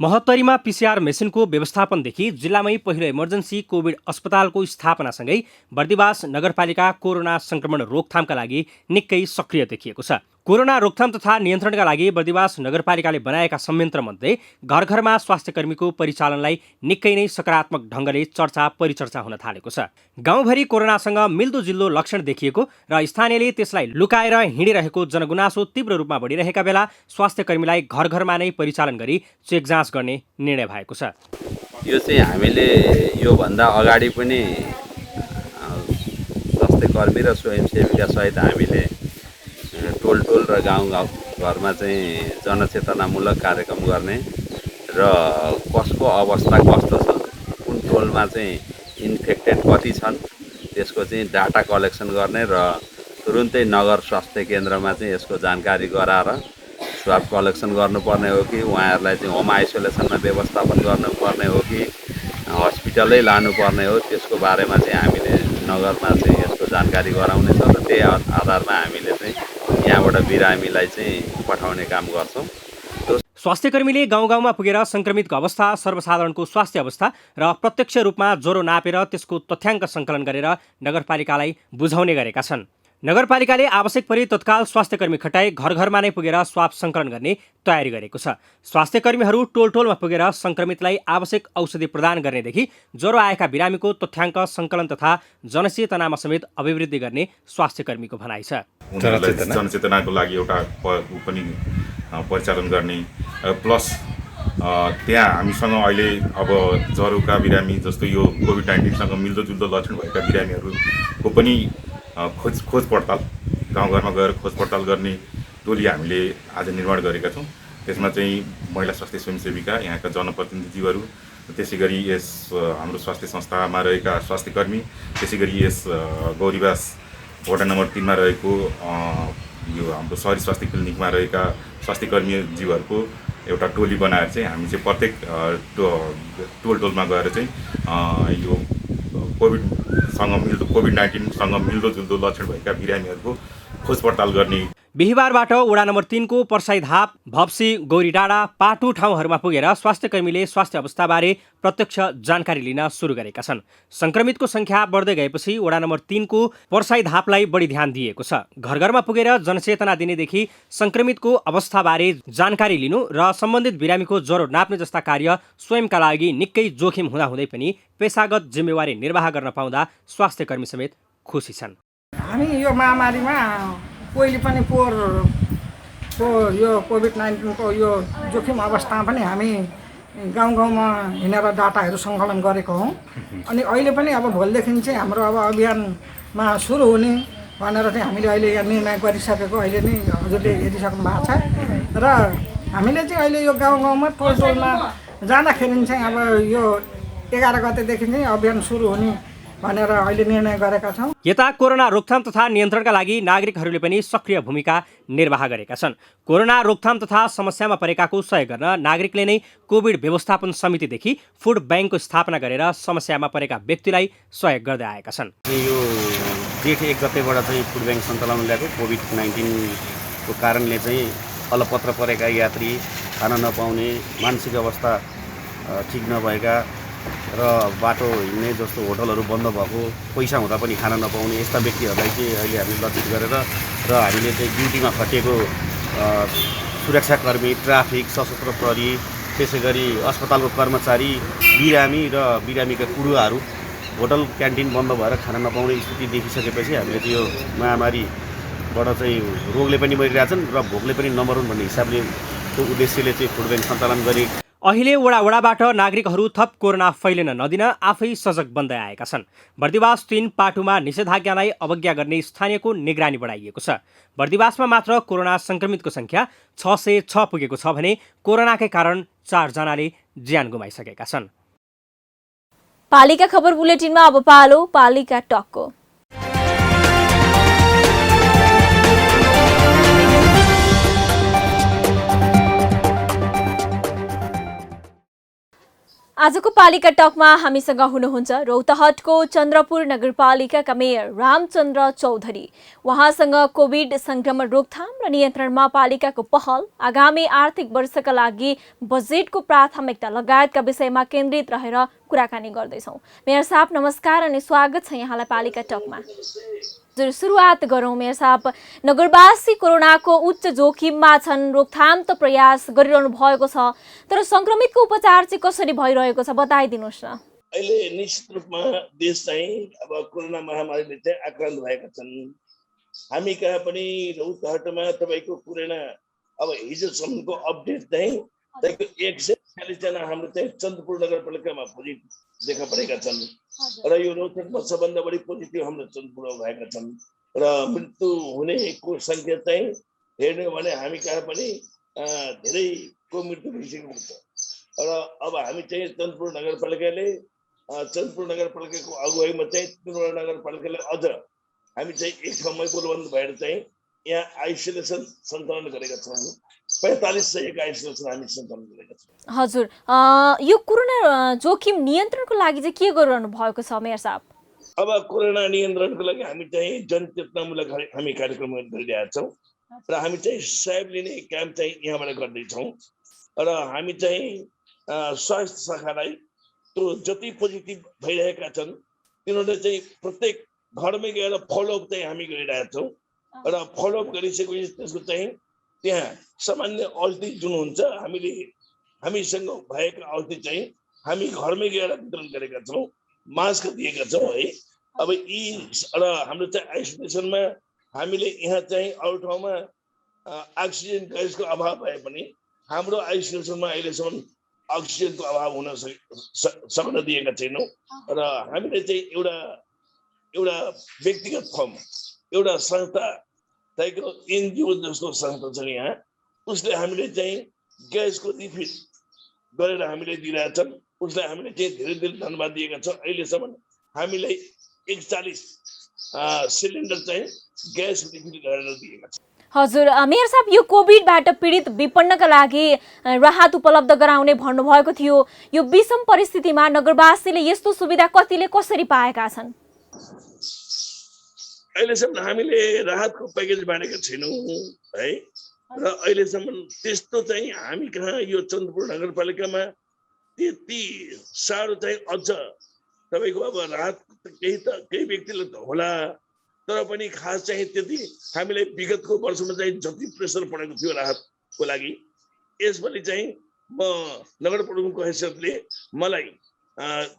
महोत्तरीमा पीसीआर मेसिनको व्यवस्थापनदेखि जिल्लामै पहिलो इमर्जेन्सी कोभिड अस्पतालको स्थापनासँगै बर्दिवास नगरपालिका कोरोना संक्रमण रोकथामका लागि निकै सक्रिय देखिएको छ। कोरोना रोकथाम तथा नियन्त्रणका लागि बर्दिवास नगरपालिकाले बनाएका संयन्त्रमध्ये घर घरमा स्वास्थ्यकर्मीको परिचालनलाई निकै नै सकारात्मक ढङ्गले चर्चा परिचर्चा हुन थालेको छ। गाउँभरि कोरोनासँग मिल्दोजुल्दो लक्षण देखिएको र स्थानीयले त्यसलाई लुकाएर हिँडिरहेको जनगुनासो तीव्र रूपमा बढिरहेका बेला स्वास्थ्यकर्मीलाई घर घरमा नै परिचालन गरी चेक जाँच गर्ने निर्णय भएको छ। यो चाहिँ हामीले योभन्दा अगाडि पनि स्वास्थ्यकर्मी र स्वयंसेवीका सहित हामीले टोल टोल र गाउँ घरमा चाहिँ जनचेतनामूलक कार्यक्रम गर्ने र कसको अवस्था कस्तो छ, कुन टोलमा चाहिँ इन्फेक्टेड कति छन् त्यसको चाहिँ डाटा कलेक्सन गर्ने र तुरुन्तै नगर स्वास्थ्य केन्द्रमा चाहिँ यसको जानकारी गराएर स्वाब कलेक्सन गर्नुपर्ने हो कि उहाँहरूलाई चाहिँ होम आइसोलेसनमा व्यवस्थापन गर्नुपर्ने हो कि हस्पिटलै लानुपर्ने हो, त्यसको बारेमा चाहिँ हामीले नगरमा चाहिँ यसको जानकारी गराउने छ र त्यही आधारमा हामीले चाहिँ यहाँबाट बिरामीलाई चाहिँ पठाउने काम गर्छौँ। स्वास्थ्यकर्मीले गाउँ गाउँमा पुगेर संक्रमितको अवस्था, सर्वसाधारणको स्वास्थ्य अवस्था र प्रत्यक्ष रूपमा ज्वरो नापेर त्यसको तथ्याङ्क सङ्कलन गरेर नगरपालिकालाई बुझाउने गरेका छन्। नगरपालिकाले आवश्यक परे तत्काल स्वास्थ्यकर्मी खटाई घर घरमा नै पुगेर स्वाब सङ्कलन गर्ने तयारी गरेको छ। स्वास्थ्यकर्मीहरू टोल टोलमा पुगेर संक्रमितलाई आवश्यक औषधि प्रदान गर्नेदेखि ज्वरो आएका बिरामीको तथ्याङ्क सङ्कलन तथा जनचेतनामा समेत अभिवृद्धि गर्ने स्वास्थ्यकर्मीको भनाइ छ। जनचेतनाको लागि एउटा पनि परिचालन गर्ने प्लस त्यहाँ हामीसँग अहिले अब ज्वरोका बिरामी जस्तो यो कोभिड-19सँग मिल्दोजुल्दो लक्षण भएका बिरामीहरूको पनि खोज पडताल गाउँघरमा गएर खोज पडताल गर्ने टोली हामीले आज निर्माण गरेका छौँ। त्यसमा चाहिँ महिला स्वास्थ्य स्वयंसेविका, यहाँका जनप्रतिनिधिज्यूहरू, त्यसै गरी यस हाम्रो स्वास्थ्य संस्थामा रहेका स्वास्थ्यकर्मी, त्यसै गरी यस गौरीवास वडा नम्बर 3 मा रहेको यो हाम्रो सहरी स्वास्थ्य क्लिनिकमा रहेका स्वास्थ्यकर्मीज्यूहरूको एउटा टोली बनाएर चाहिँ हामी चाहिँ प्रत्येक टोल टोलमा गएर चाहिँ यो कोभिड-19सँग मिल्दोजुल्दो लक्षण भएका बिरामीहरूको खोज पडताल गर्ने। बिहिबारबाट वडा नम्बर 3 को पर्साईधाप, भप्सी, गौरीडाँडा, पाटु ठाउँहरूमा पुगेर स्वास्थ्यकर्मीले स्वास्थ्य अवस्थाबारे प्रत्यक्ष जानकारी लिन सुरु गरेका छन्। संक्रमितको संख्या बढ्दै गएपछि वडा नम्बर 3 को पर्साईधापलाई बढी ध्यान दिएको छ। घर घरमा पुगेर जनचेतना दिनेदेखि संक्रमितको अवस्थाबारे जानकारी लिनु र सम्बन्धित बिरामीको ज्वरो नाप्ने जस्ता कार्य स्वयंका लागि निकै जोखिम हुँदाहुँदै पनि पेसागत जिम्मेवारी निर्वाह गर्न पाउँदा स्वास्थ्यकर्मी समेत खुसी छन्। हामी यो महामारीमा पहिले पनि यो कोभिड-19 को यो जोखिम अवस्थामा पनि हामी गाउँ गाउँमा हिँडेर डाटाहरू सङ्कलन गरेको हौँ। अनि अहिले पनि अब भोलिदेखि चाहिँ हाम्रो अब अभियानमा सुरु हुने भनेर चाहिँ हामीले अहिले यहाँ निर्णय गरिसकेको अहिले नै हजुरले हेरिसक्नु भएको छ। र हामीले चाहिँ अहिले यो गाउँ गाउँमा टोल टोलमा जाँदाखेरि चाहिँ अब यो 11 गतेदेखि चाहिँ अभियान सुरु हुने भनेर अहिले निर्णय गरेका छौँ। यता कोरोना रोकथाम तथा नियन्त्रणका लागि नागरिकहरूले पनि सक्रिय भूमिका निर्वाह गरेका छन्। कोरोना रोकथाम तथा समस्यामा परेकाको सहयोग गर्न नागरिकले नै कोभिड व्यवस्थापन समितिदेखि फुड ब्याङ्कको स्थापना गरेर समस्यामा परेका व्यक्तिलाई सहयोग गर्दै आएका छन्। यो जेठ 1 गतेबाट चाहिँ फुड ब्याङ्क सञ्चालन ल्याएको कोभिड-19 को कारणले चाहिँ अलपत्र परेका यात्री, खान नपाउने, मानसिक अवस्था ठिक नभएका र बाटो हिँड्ने जस्तो होटलहरू बन्द भएको, पैसा हुँदा पनि खान नपाउने यस्ता व्यक्तिहरूलाई चाहिँ अहिले हामीले लक्षित गरेर र हामीले चाहिँ ड्युटीमा खटिएको सुरक्षाकर्मी, ट्राफिक, सशस्त्र प्रहरी, त्यसै गरी अस्पतालको कर्मचारी, बिरामी र बिरामीका कुरुवाहरू होटल क्यान्टिन बन्द भएर खान नपाउने स्थिति देखिसकेपछि हामीले चाहिँ यो महामारीबाट चाहिँ रोगले पनि मरिरहेछन् र भोकले पनि नमरुन् भन्ने हिसाबले त्यो उद्देश्यले चाहिँ फुड ब्याङ्क सञ्चालन गरे। अहिले वडाबाट नागरिकहरू थप कोरोना फैलिन नदिन आफै सजग बन्दै आएका छन्। बर्दिवास 3 पाटुमा निषेधाज्ञालाई अवज्ञा गर्ने स्थानीयको निगरानी बढाइएको छ। बर्दिवासमा मात्र कोरोना संक्रमितको संख्या 606 पुगेको छ भने कोरोनाकै कारण 4 जनाले ज्यान गुमाइसकेका छन्। पालिका खबर बुलेटिनमा अब पालो पालिका टकको। आजको पालिका टकमा हामीसँग हुनुहुन्छ रौतहटको चन्द्रपुर नगरपालिकाका मेयर रामचन्द्र चौधरी। उहाँसँग कोभिड संक्रमण रोकथाम र नियन्त्रणमा पालिकाको पहल, आगामी आर्थिक वर्षका लागि बजेटको प्राथमिकता लगायतका विषयमा केन्द्रित रहेर कुराकानी गर्दैछौँ। मेयर साहब नमस्कार अनि स्वागत छ यहाँलाई पालिका टकमा। सुरुवात गरौँ मेयर साहब, नगरवासी कोरोनाको उच्च जोखिममा छन्, रोकथाम त प्रयास गरिरहनु भएको छ, तर संक्रमितको उपचार चाहिँ कसरी भइरहेको छ बताइदिनुहोस् न। अहिले निश्चित रूपमा देश चाहिँ अब कोरोना महामारीले चाहिँ आक्रान्त भएका छन्। हामी कहाँ पनि रौतहटमा तपाईँको कोरोना अब हिजोसम्मको अपडेट चाहिँ 146 जना हाम्रो चाहिँ चन्द्रपुर नगरपालिकामा पोजिटिभ देखा परेका छन् र यो रौतहटमा सबभन्दा बढी पोजिटिभ हाम्रो चन्द्रपुरमा भएका छन् र मृत्यु हुनेको सङ्ख्या चाहिँ हेर्ने हो भने हामी कहाँ पनि धेरैको मृत्यु भइसकेको छ र अब हामी चाहिँ चन्द्रपुर नगरपालिकाको अगुवाईमा चाहिँ त्रिपुरा नगरपालिकाले अझ हामी चाहिँ एक ठाउँमै गोलबन्द भएर चाहिँ यहाँ आइसोलेसन सञ्चालन गरेका छौँ। 45 सय आइसोलेसन हामी सञ्चालन गरेका छौँ। हजुर, यो कोरोना जोखिम नियन्त्रणको लागि चाहिँ के गरिरहनु भएको छ मेयर साहब? अब कोरोना नियन्त्रणको लागि हामी चाहिँ जनचेतनामूलक हामी कार्यक्रम गरिरहेका छौँ र हामी चाहिँ स्वयं लिने काम चाहिँ यहाँबाट गर्दैछौँ र हामी चाहिँ स्वास्थ्य शाखालाई त्यो जति पोजिटिभ भइरहेका छन् तिनीहरूले चाहिँ प्रत्येक घरमै गएर फलोअप चाहिँ हामी गरिरहेका छौँ र फलोअप गरिसकेपछि त्यसको चाहिँ त्यहाँ सामान्य औषधि जुन हुन्छ हामीसँग भएका औषधि चाहिँ हामी घरमै गएर वितरण गरेका छौँ, मास्क दिएका छौँ है। अब यी र हाम्रो चाहिँ आइसोलेसनमा हामीले यहाँ चाहिँ अरू ठाउँमा अक्सिजन ग्यासको अभाव भए पनि हाम्रो आइसोलेसनमा अहिलेसम्म अक्सिजनको अभाव हुन सक्न दिएका छैनौँ र हामीले चाहिँ एउटा व्यक्तिगत फर्म, एउटा संस्था तपाईँको एनजिओ जस्तो संस्था छ यहाँ, उसले हामीले चाहिँ ग्यासको रिफिल गरेर हामीले दिइरहेछन्। उसलाई हामीले चाहिँ धेरै धेरै धन्यवाद दिएका छौँ। अहिलेसम्म हामीलाई 41 सिलिन्डर चाहिँ ग्यास रिफिल गरेर दिएका छन्। हजुर मेयर साहब, यो कोभिडबाट पीडित विपन्नका लागि राहत उपलब्ध गराउने भन्नुभएको थियो। यो विषम परिस्थितिमा नगरवासीले यस्तो सुविधा कतिले कसरी पाएका छन्? अहिलेसम्म हामीले राहतको प्याकेज बाँडेका छैनौँ है र अहिलेसम्म त्यस्तो चाहिँ हामी कहाँ यो चन्द्रपुर नगरपालिकामा त्यति साह्रो चाहिँ अझ तपाईँको अब राहत केही व्यक्तिले त होला, तर पनि खास चाहिँ त्यति हामीलाई विगतको वर्षमा चाहिँ जति प्रेसर परेको थियो राहतको लागि यसपालि चाहिँ म नगर प्रमुखको हैसियतले मलाई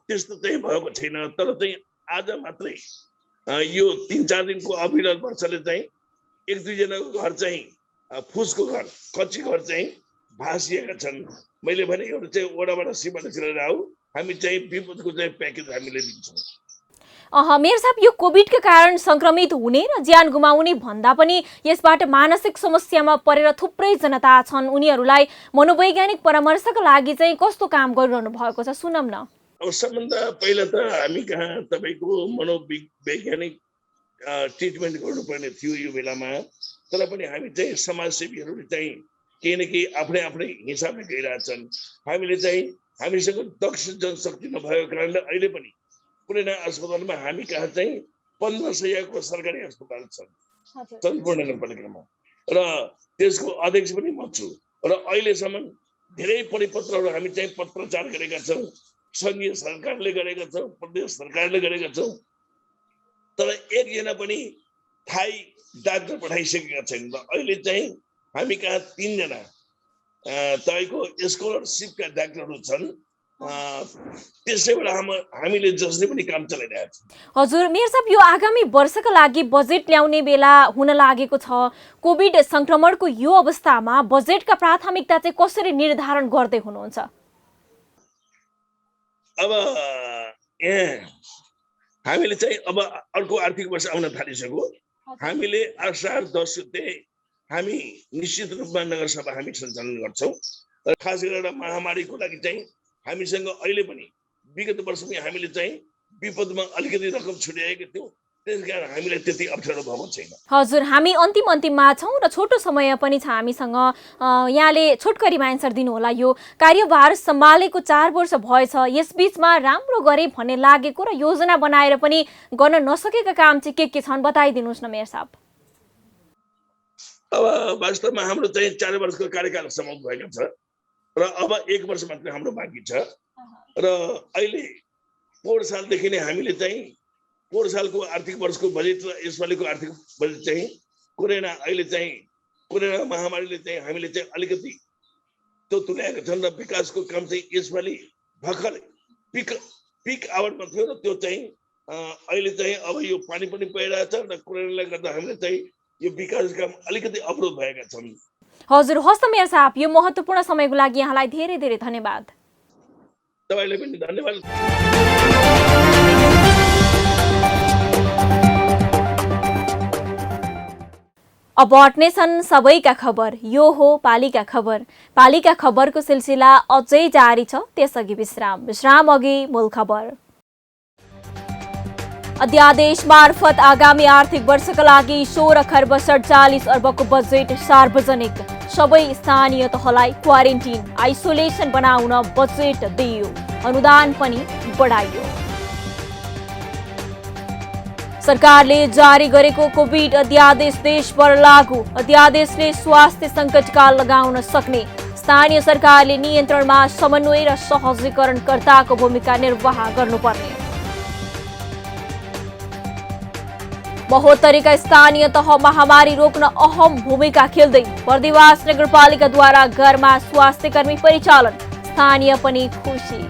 त्यस्तो चाहिँ भएको छैन। तर चाहिँ आज मात्रै यो 3-4 दिनको अविरल वर्षाले चाहिँ 1-2 जनाको घर चाहिँ फुसको घर, कच्ची घर चाहिँ भाँसिएका छन्। मैले भने एउटा चाहिँ वडाबाट सिमाना छिरेर आऊ, हामी चाहिँ विपदको चाहिँ प्याकेज हामीले दिन्छौँ। मेयर साहब, यो कोभिडका कारण संक्रमित हुने र ज्यान गुमाउने भन्दा पनि यसबाट मानसिक समस्यामा परेर थुप्रै जनता छन्, उनीहरूलाई मनोवैज्ञानिक परामर्शका लागि चाहिँ कस्तो काम गरिरहनु भएको छ, सुनौँ न। अब सबभन्दा पहिला त हामी कहाँ तपाईँको मनोवैज्ञानिक ट्रिटमेन्ट गर्नुपर्ने थियो यो बेलामा, तर पनि हामी चाहिँ समाजसेवीहरूले चाहिँ केही न केही आफ्नै आफ्नै हिसाबले गइरहेछन्। हामीले चाहिँ हामीसँग दक्ष जनशक्ति नभएको कारणले अहिले पनि कुनै न अस्पतालमा हामी कहाँ चाहिँ 1500 सरकारी अस्पताल छन् चन्द्रपुर नगरपालिकामा, र त्यसको अध्यक्ष पनि म छु। र अहिलेसम्म धेरै परिपत्रहरू हामी चाहिँ पत्रचार गरेका छौँ, सङ्घीय सरकारले गरेका छौँ, प्रदेश सरकारले गरेका छौँ, तर एकजना पनि थाई डाक्टर पठाइसकेका छैनन्। अहिले चाहिँ हामी कहाँ 3 जना तपाईँको स्कलरसिपका डाक्टरहरू छन्। त्यसैबाट हामीले जसले पनि काम चलाइरहेको छ। हजुर मेयर साहब, यो आगामी वर्षका लागि बजेट ल्याउने बेला हुन लागेको छ। कोभिड संक्रमणको यो अवस्थामा बजेटका प्राथमिकता चाहिँ कसरी निर्धारण गर्दै हुनुहुन्छ? अब हामीले चाहिँ अब अर्को आर्थिक वर्ष आउन थालिसक्यो। हामीले असार 10 गते हामी निश्चित रूपमा नगरसभा हामी सञ्चालन गर्छौँ। र खास गरेर महामारीको लागि चाहिँ हामीसँग अहिले पनि विगत वर्षमै हामीले चाहिँ विपदमा अलिकति रकम छुट्याएको थियौँ, त्यसकारण हामीलाई त्यति अप्ठ्यारो भएको छैन। हजुर, हामी अन्तिममा छौँ र छोटो समय पनि छ हामीसँग। यहाँले छोटकरीमा एन्सर दिनुहोला। यो कार्यभार सम्हालेको 4 वर्ष भएछ, यसबीचमा राम्रो गरे भन्ने लागेको र योजना बनाएर पनि गर्न नसकेका काम चाहिँ के छन् बताइदिनुहोस् न मेयर साहब। अब वास्तवमा हाम्रो चाहिँ 4 वर्षको कार्यकाल समाप्त भएको छ र अब 1 वर्ष मात्र हाम्रो बाँकी छ। र अहिले पोहोर सालदेखि नै हामीले चाहिँ पोहोर सालको आर्थिक वर्षको बजेट र यसपालिको आर्थिक बजेट चाहिँ अहिले चाहिँ कोरोना महामारीले चाहिँ हामीले चाहिँ अलिकति त्यो तुल्याएका छन् र विकासको काम चाहिँ यसपालि भर्खरै पिक आवरमा थियो र त्यो चाहिँ अहिले चाहिँ अब यो पानी पनि परिरहेछ र कोरोनाले गर्दा हामीले चाहिँ यो विकास काम अलिकति अवरोध भएका छन्। हजुर, हस्त मेयर साहब, यो महत्त्वपूर्ण समयको लागि यहाँलाई धेरै धेरै धन्यवाद। तपाईलाई पनि धन्यवाद। अब हट्ने छन् सबैका खबर, यो हो पालिका खबर। पालिका खबरको सिलसिला अझै जारी छ, त्यसअघि विश्राम अघि मूल खबर। अध्यादेश मार्फत आगामी आर्थिक वर्षका लागि 16 खर्ब 47 अर्बको बजेट सार्वजनिक। सबै स्थानीय तहलाई क्वारेन्टिन आइसोलेसन बनाउन बजेट दिइयो, अनुदान पनि बढाइयो। सरकारले जारी गरेको कोभिड अध्यादेश देशभर लागू। अध्यादेशले स्वास्थ्य सङ्कटकाल लगाउन सक्ने। स्थानीय सरकारले नियन्त्रणमा समन्वय र सहजीकरणकर्ताको भूमिका निर्वाह गर्नुपर्ने। 72 स्थानीय तह महामारी रोक्न अहम भूमिका खेल्दै। बर्दिवास नगरपालिकाद्वारा घरमा स्वास्थ्य कर्मी परिचालन, स्थानीय पनि खुसी।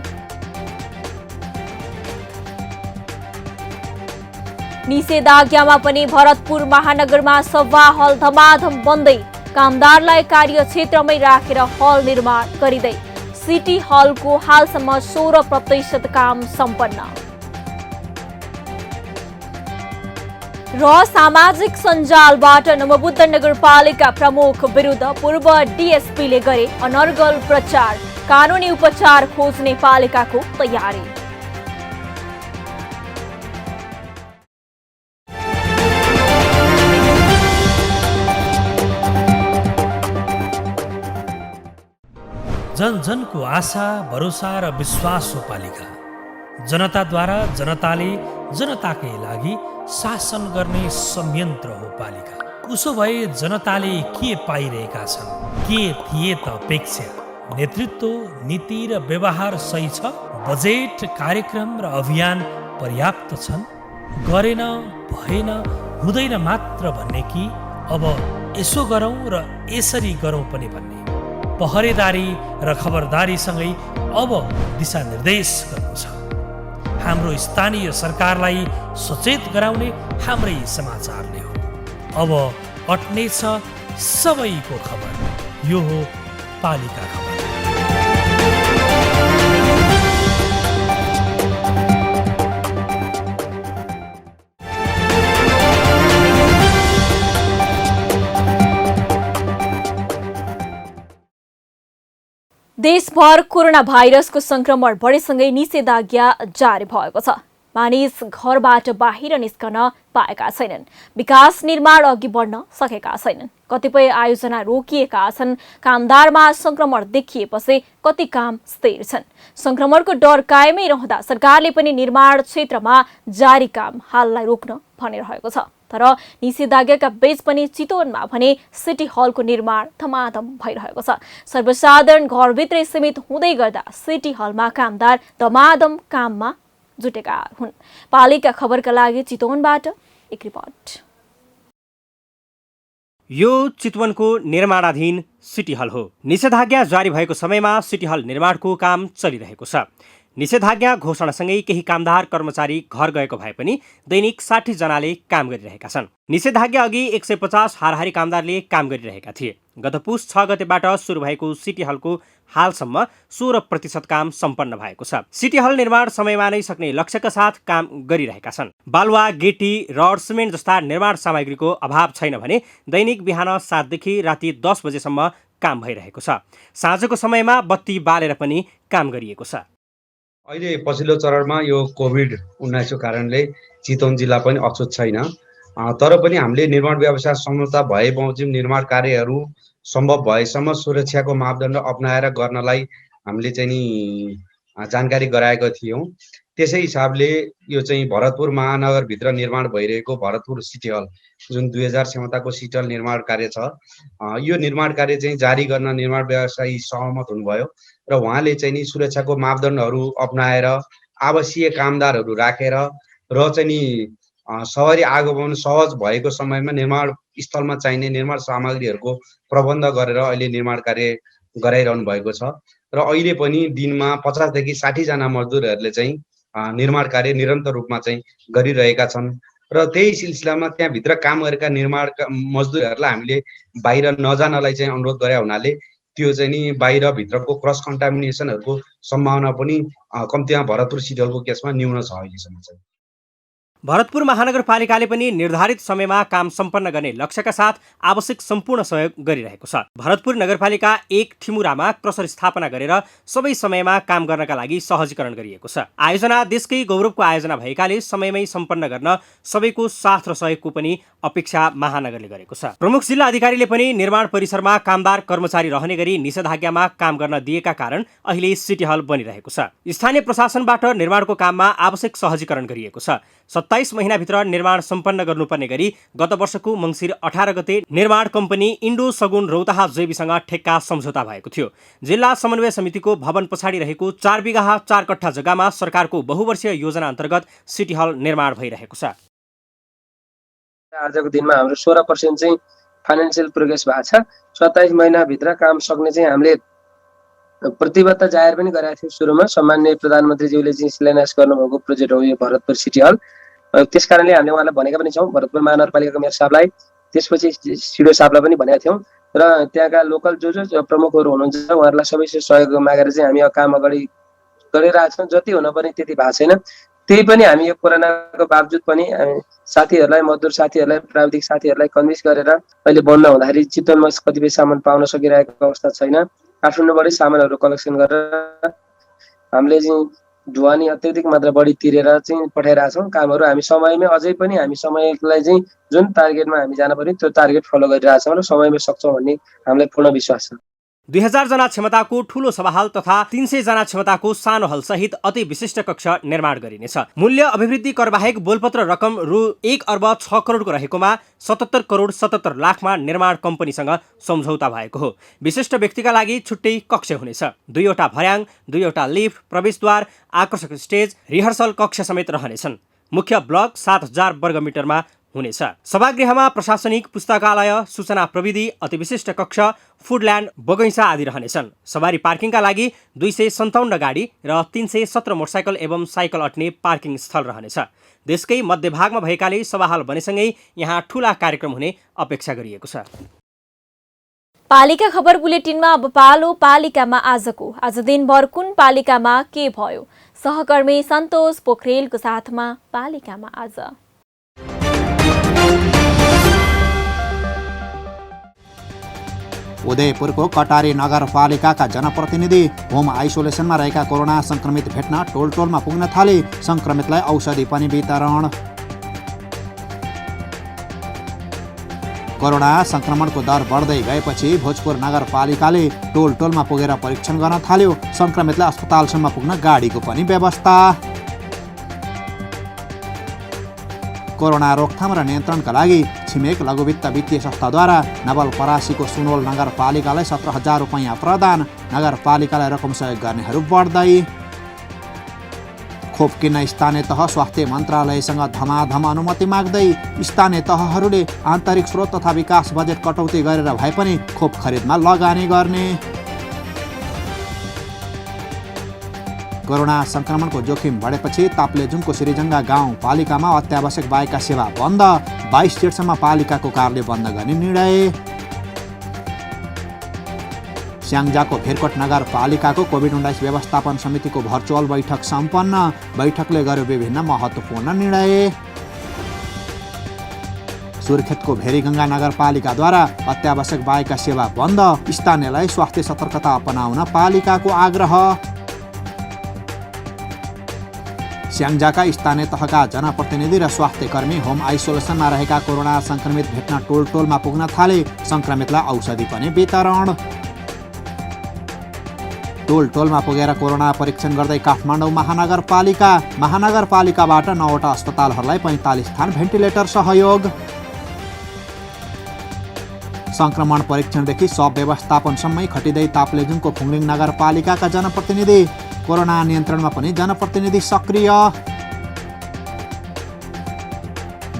निषेधाज्ञामा पनि भरतपुर महानगरमा सभा हल धमाधम बन्दै। कामदारलाई कार्यक्षेत्रमै राखेर हल निर्माण गरिँदै। सिटी हलको हालसम्म 16% काम सम्पन्न। र सामाजिक सञ्जालबाट नवबुद्ध नगरपालिका प्रमुख विरुद्ध पूर्व डीएसपीले गरे अनर्गल प्रचार। कानुनी उपचार खोज्ने पालिकाको तयारी। जन जनको आशा, भरोसा र विश्वास हो पालिका। जनताद्वारा जनताले जनताकै लागि शासन गर्ने संयन्त्र हो पालिका। उसो भए जनताले के पाइरहेका छन्? के थिए त अपेक्षा? नेतृत्व, नीति र व्यवहार सही छ? बजेट, कार्यक्रम र अभियान पर्याप्त छन्? गरेन, भएन, हुँदैन मात्र भन्ने कि अब यसो गरौँ र यसरी गरौँ पनि भन्ने? पहरेदारी र खबरदारीसँगै अब दिशानिर्देश गर्नु छ। हाम्रो स्थानीय सरकारलाई सचेत गराउने हाम्रै समाचारले हो। अब अट्नेछ सबैको खबर, यो हो पालिका खबर। देशभर कोरोना भाइरसको संक्रमण बढेसँगै निषेधाज्ञा जारी भएको छ। मानिस घरबाट बाहिर निस्कन पाएका छैनन्, विकास निर्माण अघि बढ्न सकेका छैनन्, कतिपय आयोजना रोकिएका छन्, कामदारमा संक्रमण देखिएपछि कति काम स्थिर छन्। संक्रमणको डर कायमै रहँदा सरकारले पनि निर्माण क्षेत्रमा जारी काम हाललाई रोक्न भनिरहेको छ। तर निषेधाज्ञाका बीच पनि चितवनमा भने सिटी हलको निर्माण धमाधम भइरहेको छ। सर्वसाधारण घरभित्रै सीमित हुँदै गर्दा सिटी हलमा कामदार धमाधम काममा जुटेका हुन्। पालिका खबरका लागि चितवनबाट एक रिपोर्ट। यो चितवनको निर्माणाधीन सिटी हल हो। निषेधाज्ञा जारी भएको समयमा सिटी हल निर्माणको काम चलिरहेको छ। निषेधाज्ञा घोषणासँगै केही कामदार कर्मचारी घर गएको भए पनि दैनिक 60 जनाले काम गरिरहेका छन्। निषेधाज्ञा अघि 150 हाराहारी कामदारले काम गरिरहेका थिए। गत पुस 6 गतेबाट सुरु भएको सिटी हलको हालसम्म 16% काम सम्पन्न भएको छ। सिटी हल निर्माण समयमा नै सक्ने लक्ष्यका साथ काम गरिरहेका छन्। बालुवा, गिटी, रड, सिमेन्ट जस्ता निर्माण सामग्रीको अभाव छैन भने दैनिक बिहान 7 देखि राति 10 बजेसम्म काम भइरहेको छ। साँझको समयमा बत्ती बालेर पनि काम गरिएको छ। अहिले पछिल्लो चरणमा यो कोभिड-19 को कारणले चितवन जिल्ला पनि अछुत छैन। तर पनि हामीले निर्माण व्यवसाय संहिता भए बमोजिम निर्माण कार्यहरू सम्भव भएसम्म सुरक्षाको मापदण्ड अपनाएर गर्नलाई हामीले चाहिँ नि जानकारी गराएका थियौँ। त्यसै हिसाबले यो चाहिँ भरतपुर महानगरभित्र निर्माण भइरहेको भरतपुर सिटी हल जुन 2000 क्षमताको सिटी हल निर्माण कार्य छ, यो निर्माण कार्य चाहिँ जारी गर्न निर्माण व्यवसायी सहमत हुनुभयो र उहाँले चाहिँ नि सुरक्षाको मापदण्डहरू अपनाएर आवश्यक कामदारहरू राखेर र चाहिँ नि सवारी आगमन सहज भएको समयमा निर्माण स्थलमा चाहिने निर्माण सामग्रीहरूको प्रबन्ध गरेर अहिले निर्माण कार्य गराइरहनु भएको छ र अहिले पनि दिनमा 50 देखि 60 जना मजदुरहरूले चाहिँ निर्माण कार्य निरन्तर रूपमा चाहिँ गरिरहेका छन् र त्यही सिलसिलामा त्यहाँभित्र काम गरेका निर्माण मजदुरहरूलाई हामीले बाहिर नजानलाई चाहिँ अनुरोध गरे हुनाले त्यो चाहिँ नि बाहिर भित्रको क्रस कन्टामिनेसनहरूको सम्भावना पनि कम्तीमा भरतपुर सिटी हलको केसमा न्यून छ अहिलेसम्म चाहिँ। भरतपुर महानगरपालिकाले पनि निर्धारित समयमा काम सम्पन्न गर्ने लक्ष्यका साथ आवश्यक सम्पूर्ण सहयोग गरिरहेको छ। भरतपुर नगरपालिका 1 ठिमुरामा क्रसर स्थापना गरेर सबै समयमा काम गर्नका लागि सहजीकरण गरिएको छ। आयोजना देशकै गौरवको आयोजना भएकाले समयमै सम्पन्न गर्न सबैको साथ र सहयोगको पनि अपेक्षा महानगरले गरेको छ। प्रमुख जिल्ला अधिकारीले पनि निर्माण परिसरमा कामदार कर्मचारी रहने गरी निषेधाज्ञामा काम गर्न दिएका कारण अहिले सिटी हल बनिरहेको छ। स्थानीय प्रशासनबाट निर्माणको काममा आवश्यक सहजीकरण गरिएको छ। 27 महिनाभित्र निर्माण सम्पन्न गर्नुपर्ने गरी गत वर्षको मङ्सिर 18 गते निर्माण कम्पनी इन्डो सगुन रौताहा जेबीसँग ठेक्का सम्झौता भएको थियो। जिल्ला समन्वय समितिको भवन पछाडि रहेको 4 बिघा 4 कट्ठा जग्गामा सरकारको बहुवर्षीय योजना अन्तर्गत सिटी हल निर्माण भइरहेको छ। आजको दिनमा हाम्रो 16% चाहिँ फाइनान्सियल प्रोग्रेस भएको छ। 27 महिनाभित्र काम सक्ने चाहिँ हामीले प्रतिबद्धता जाहेर पनि गरेका थियौँ। सुरुमा सम्माननीय प्रधानमन्त्रीज्यूले चाहिँ शिलान्यास गर्नुभएको प्रोजेक्ट हो यो भरतपुर सिटी हल। त्यसकारणले हामीले उहाँलाई भनेका पनि छौँ, भरतपुर महानगरपालिकाको मेयर साहबलाई, त्यसपछि सिडिओ साहबलाई पनि भनेका थियौँ र त्यहाँका लोकल जो प्रमुखहरू हुनुहुन्छ उहाँहरूलाई सबैसँग सहयोग मागेर चाहिँ हामी काम अगाडि गरिरहेका छौँ। जति हुनुपर्ने त्यति भएको छैन। त्यही पनि हामी यो कोरोनाको बावजुद पनि साथीहरूलाई, मजदुर साथीहरूलाई, प्राविधिक साथीहरूलाई कन्भिन्स गरेर अहिले बन्द हुँदाखेरि चितवनमा कतिपय सामान पाउन सकिरहेको अवस्था छैन। काठमाडौँबाटै सामानहरू कलेक्सन गरेर हामीले चाहिँ ढुवानी अत्यधिक मात्रा बढी तिरेर चाहिँ पठाइरहेका छौँ। कामहरू हामी समयमै अझै पनि हामी समयलाई चाहिँ जुन टार्गेटमा हामी जान पर्ने त्यो टार्गेट फलो गरिरहेछौँ र समयमै सक्छौँ भन्ने हामीलाई पूर्ण विश्वास छ। 2000 जना क्षमताको ठूलो सभाहाल तथा 300 जना क्षमताको सानो हल सहित अति विशिष्ट कक्ष निर्माण गरिनेछ। मूल्य अभिवृद्धि करबाहेक बोलपत्र रकम रु 1 अर्ब 6 करोडको रहेकोमा 77 करोड 77 लाखमा निर्माण कम्पनीसँग सम्झौता भएको हो। विशिष्ट व्यक्तिका लागि छुट्टै कक्ष हुनेछ। 2वटा भर्याङ, 2वटा लिफ्ट, प्रवेशद्वार, आकर्षक स्टेज, रिहर्सल कक्ष समेत रहनेछन्। मुख्य ब्लक 7000 वर्गमिटरमा हुनेछ। सभागृहमा प्रशासनिक, पुस्तकालय, सूचना प्रविधि, अति विशिष्ट कक्ष, फुडल्यान्ड, बगैँचा आदि रहनेछन्। सवारी पार्किङका लागि 257 गाडी र 317 मोटरसाइकल एवं साइकल अट्ने पार्किङ स्थल रहनेछ। देशकै मध्यभागमा भएकाले सभाहाल बनेसँगै यहाँ ठूला कार्यक्रम हुने अपेक्षा गरिएको छ। पालिका खबर बुलेटिनमा अब पालो पालिकामा आजको। आज दिनभर कुन पालिकामा के भयो? सहकर्मी सन्तोष पोखरेलको साथमा पालिकामा आज। उदयपुरको कटारी नगरपालिकाका जनप्रतिनिधि होम आइसोलेसनमा रहेका कोरोना संक्रमित भेट्न टोलटोलमा पुग्न थाले। संक्रमितलाई औषधि पनि वितरण। कोरोना संक्रमणको दर बढ्दै गएपछि भोजपुर नगरपालिकाले टोलटोलमा पुगेर परीक्षण गर्न थाल्यो। संक्रमितलाई अस्पतालसम्म पुग्न गाडीको पनि व्यवस्था। कोरोना रोकथाम र नियन्त्रणका लागि छिमेक लघुवित्त वित्तीय संस्थाद्वारा नवलपरासीको सुनोल नगरपालिकालाई 17,000 रुपैयाँ प्रदान। नगरपालिकालाई रकम सहयोग गर्नेहरू बढ्दै। खोप किन्न स्थानीय तह स्वास्थ्य मन्त्रालयसँग धमाधम अनुमति माग्दै। स्थानीय तहहरूले आन्तरिक स्रोत तथा विकास बजेट कटौती गरेर भए पनि खोप खरिदमा लगानी गर्ने। कोरोना संक्रमणको जोखिम बढेपछि ताप्लेजुङको श्रीजङ्गा गाउँपालिकामा अत्यावश्यक बाहेकका सेवा बन्द। 22 जेठसम्म पालिकाको कार्यालय बन्द गर्ने निर्णय। स्याङ्जाको भेरकोट नगरपालिकाको कोभिड-19 व्यवस्थापन समितिको भर्चुअल बैठक सम्पन्न। बैठकले गर्यो विभिन्न महत्त्वपूर्ण निर्णय। सुर्खेतको भेरीगङ्गा नगरपालिकाद्वारा अत्यावश्यक बाहेकका सेवा बन्द। स्थानीयलाई स्वास्थ्य सतर्कता अपनाउन पालिकाको आग्रह। स्याङ्जाका स्थानीय तहका जनप्रतिनिधि र स्वास्थ्यकर्मी होम आइसोलेसनमा रहेका कोरोना संक्रमित भेट्न टोलटोलमा पुग्न थाले। संक्रमितलाई औषधि पनि वितरण। टोलटोलमा पुगेर कोरोना परीक्षण गर्दै काठमाडौँ महानगरपालिकाबाट 9वटा अस्पतालहरूलाई 45 थान भेन्टिलेटर सहयोग। संक्रमण परीक्षणदेखि शव व्यवस्थापनसम्मै खटिँदै ताप्लेजुङको फुङलिङ नगरपालिकाका जनप्रतिनिधि। कोरोना नियन्त्रणमा पनि जनप्रतिनिधि सक्रिय।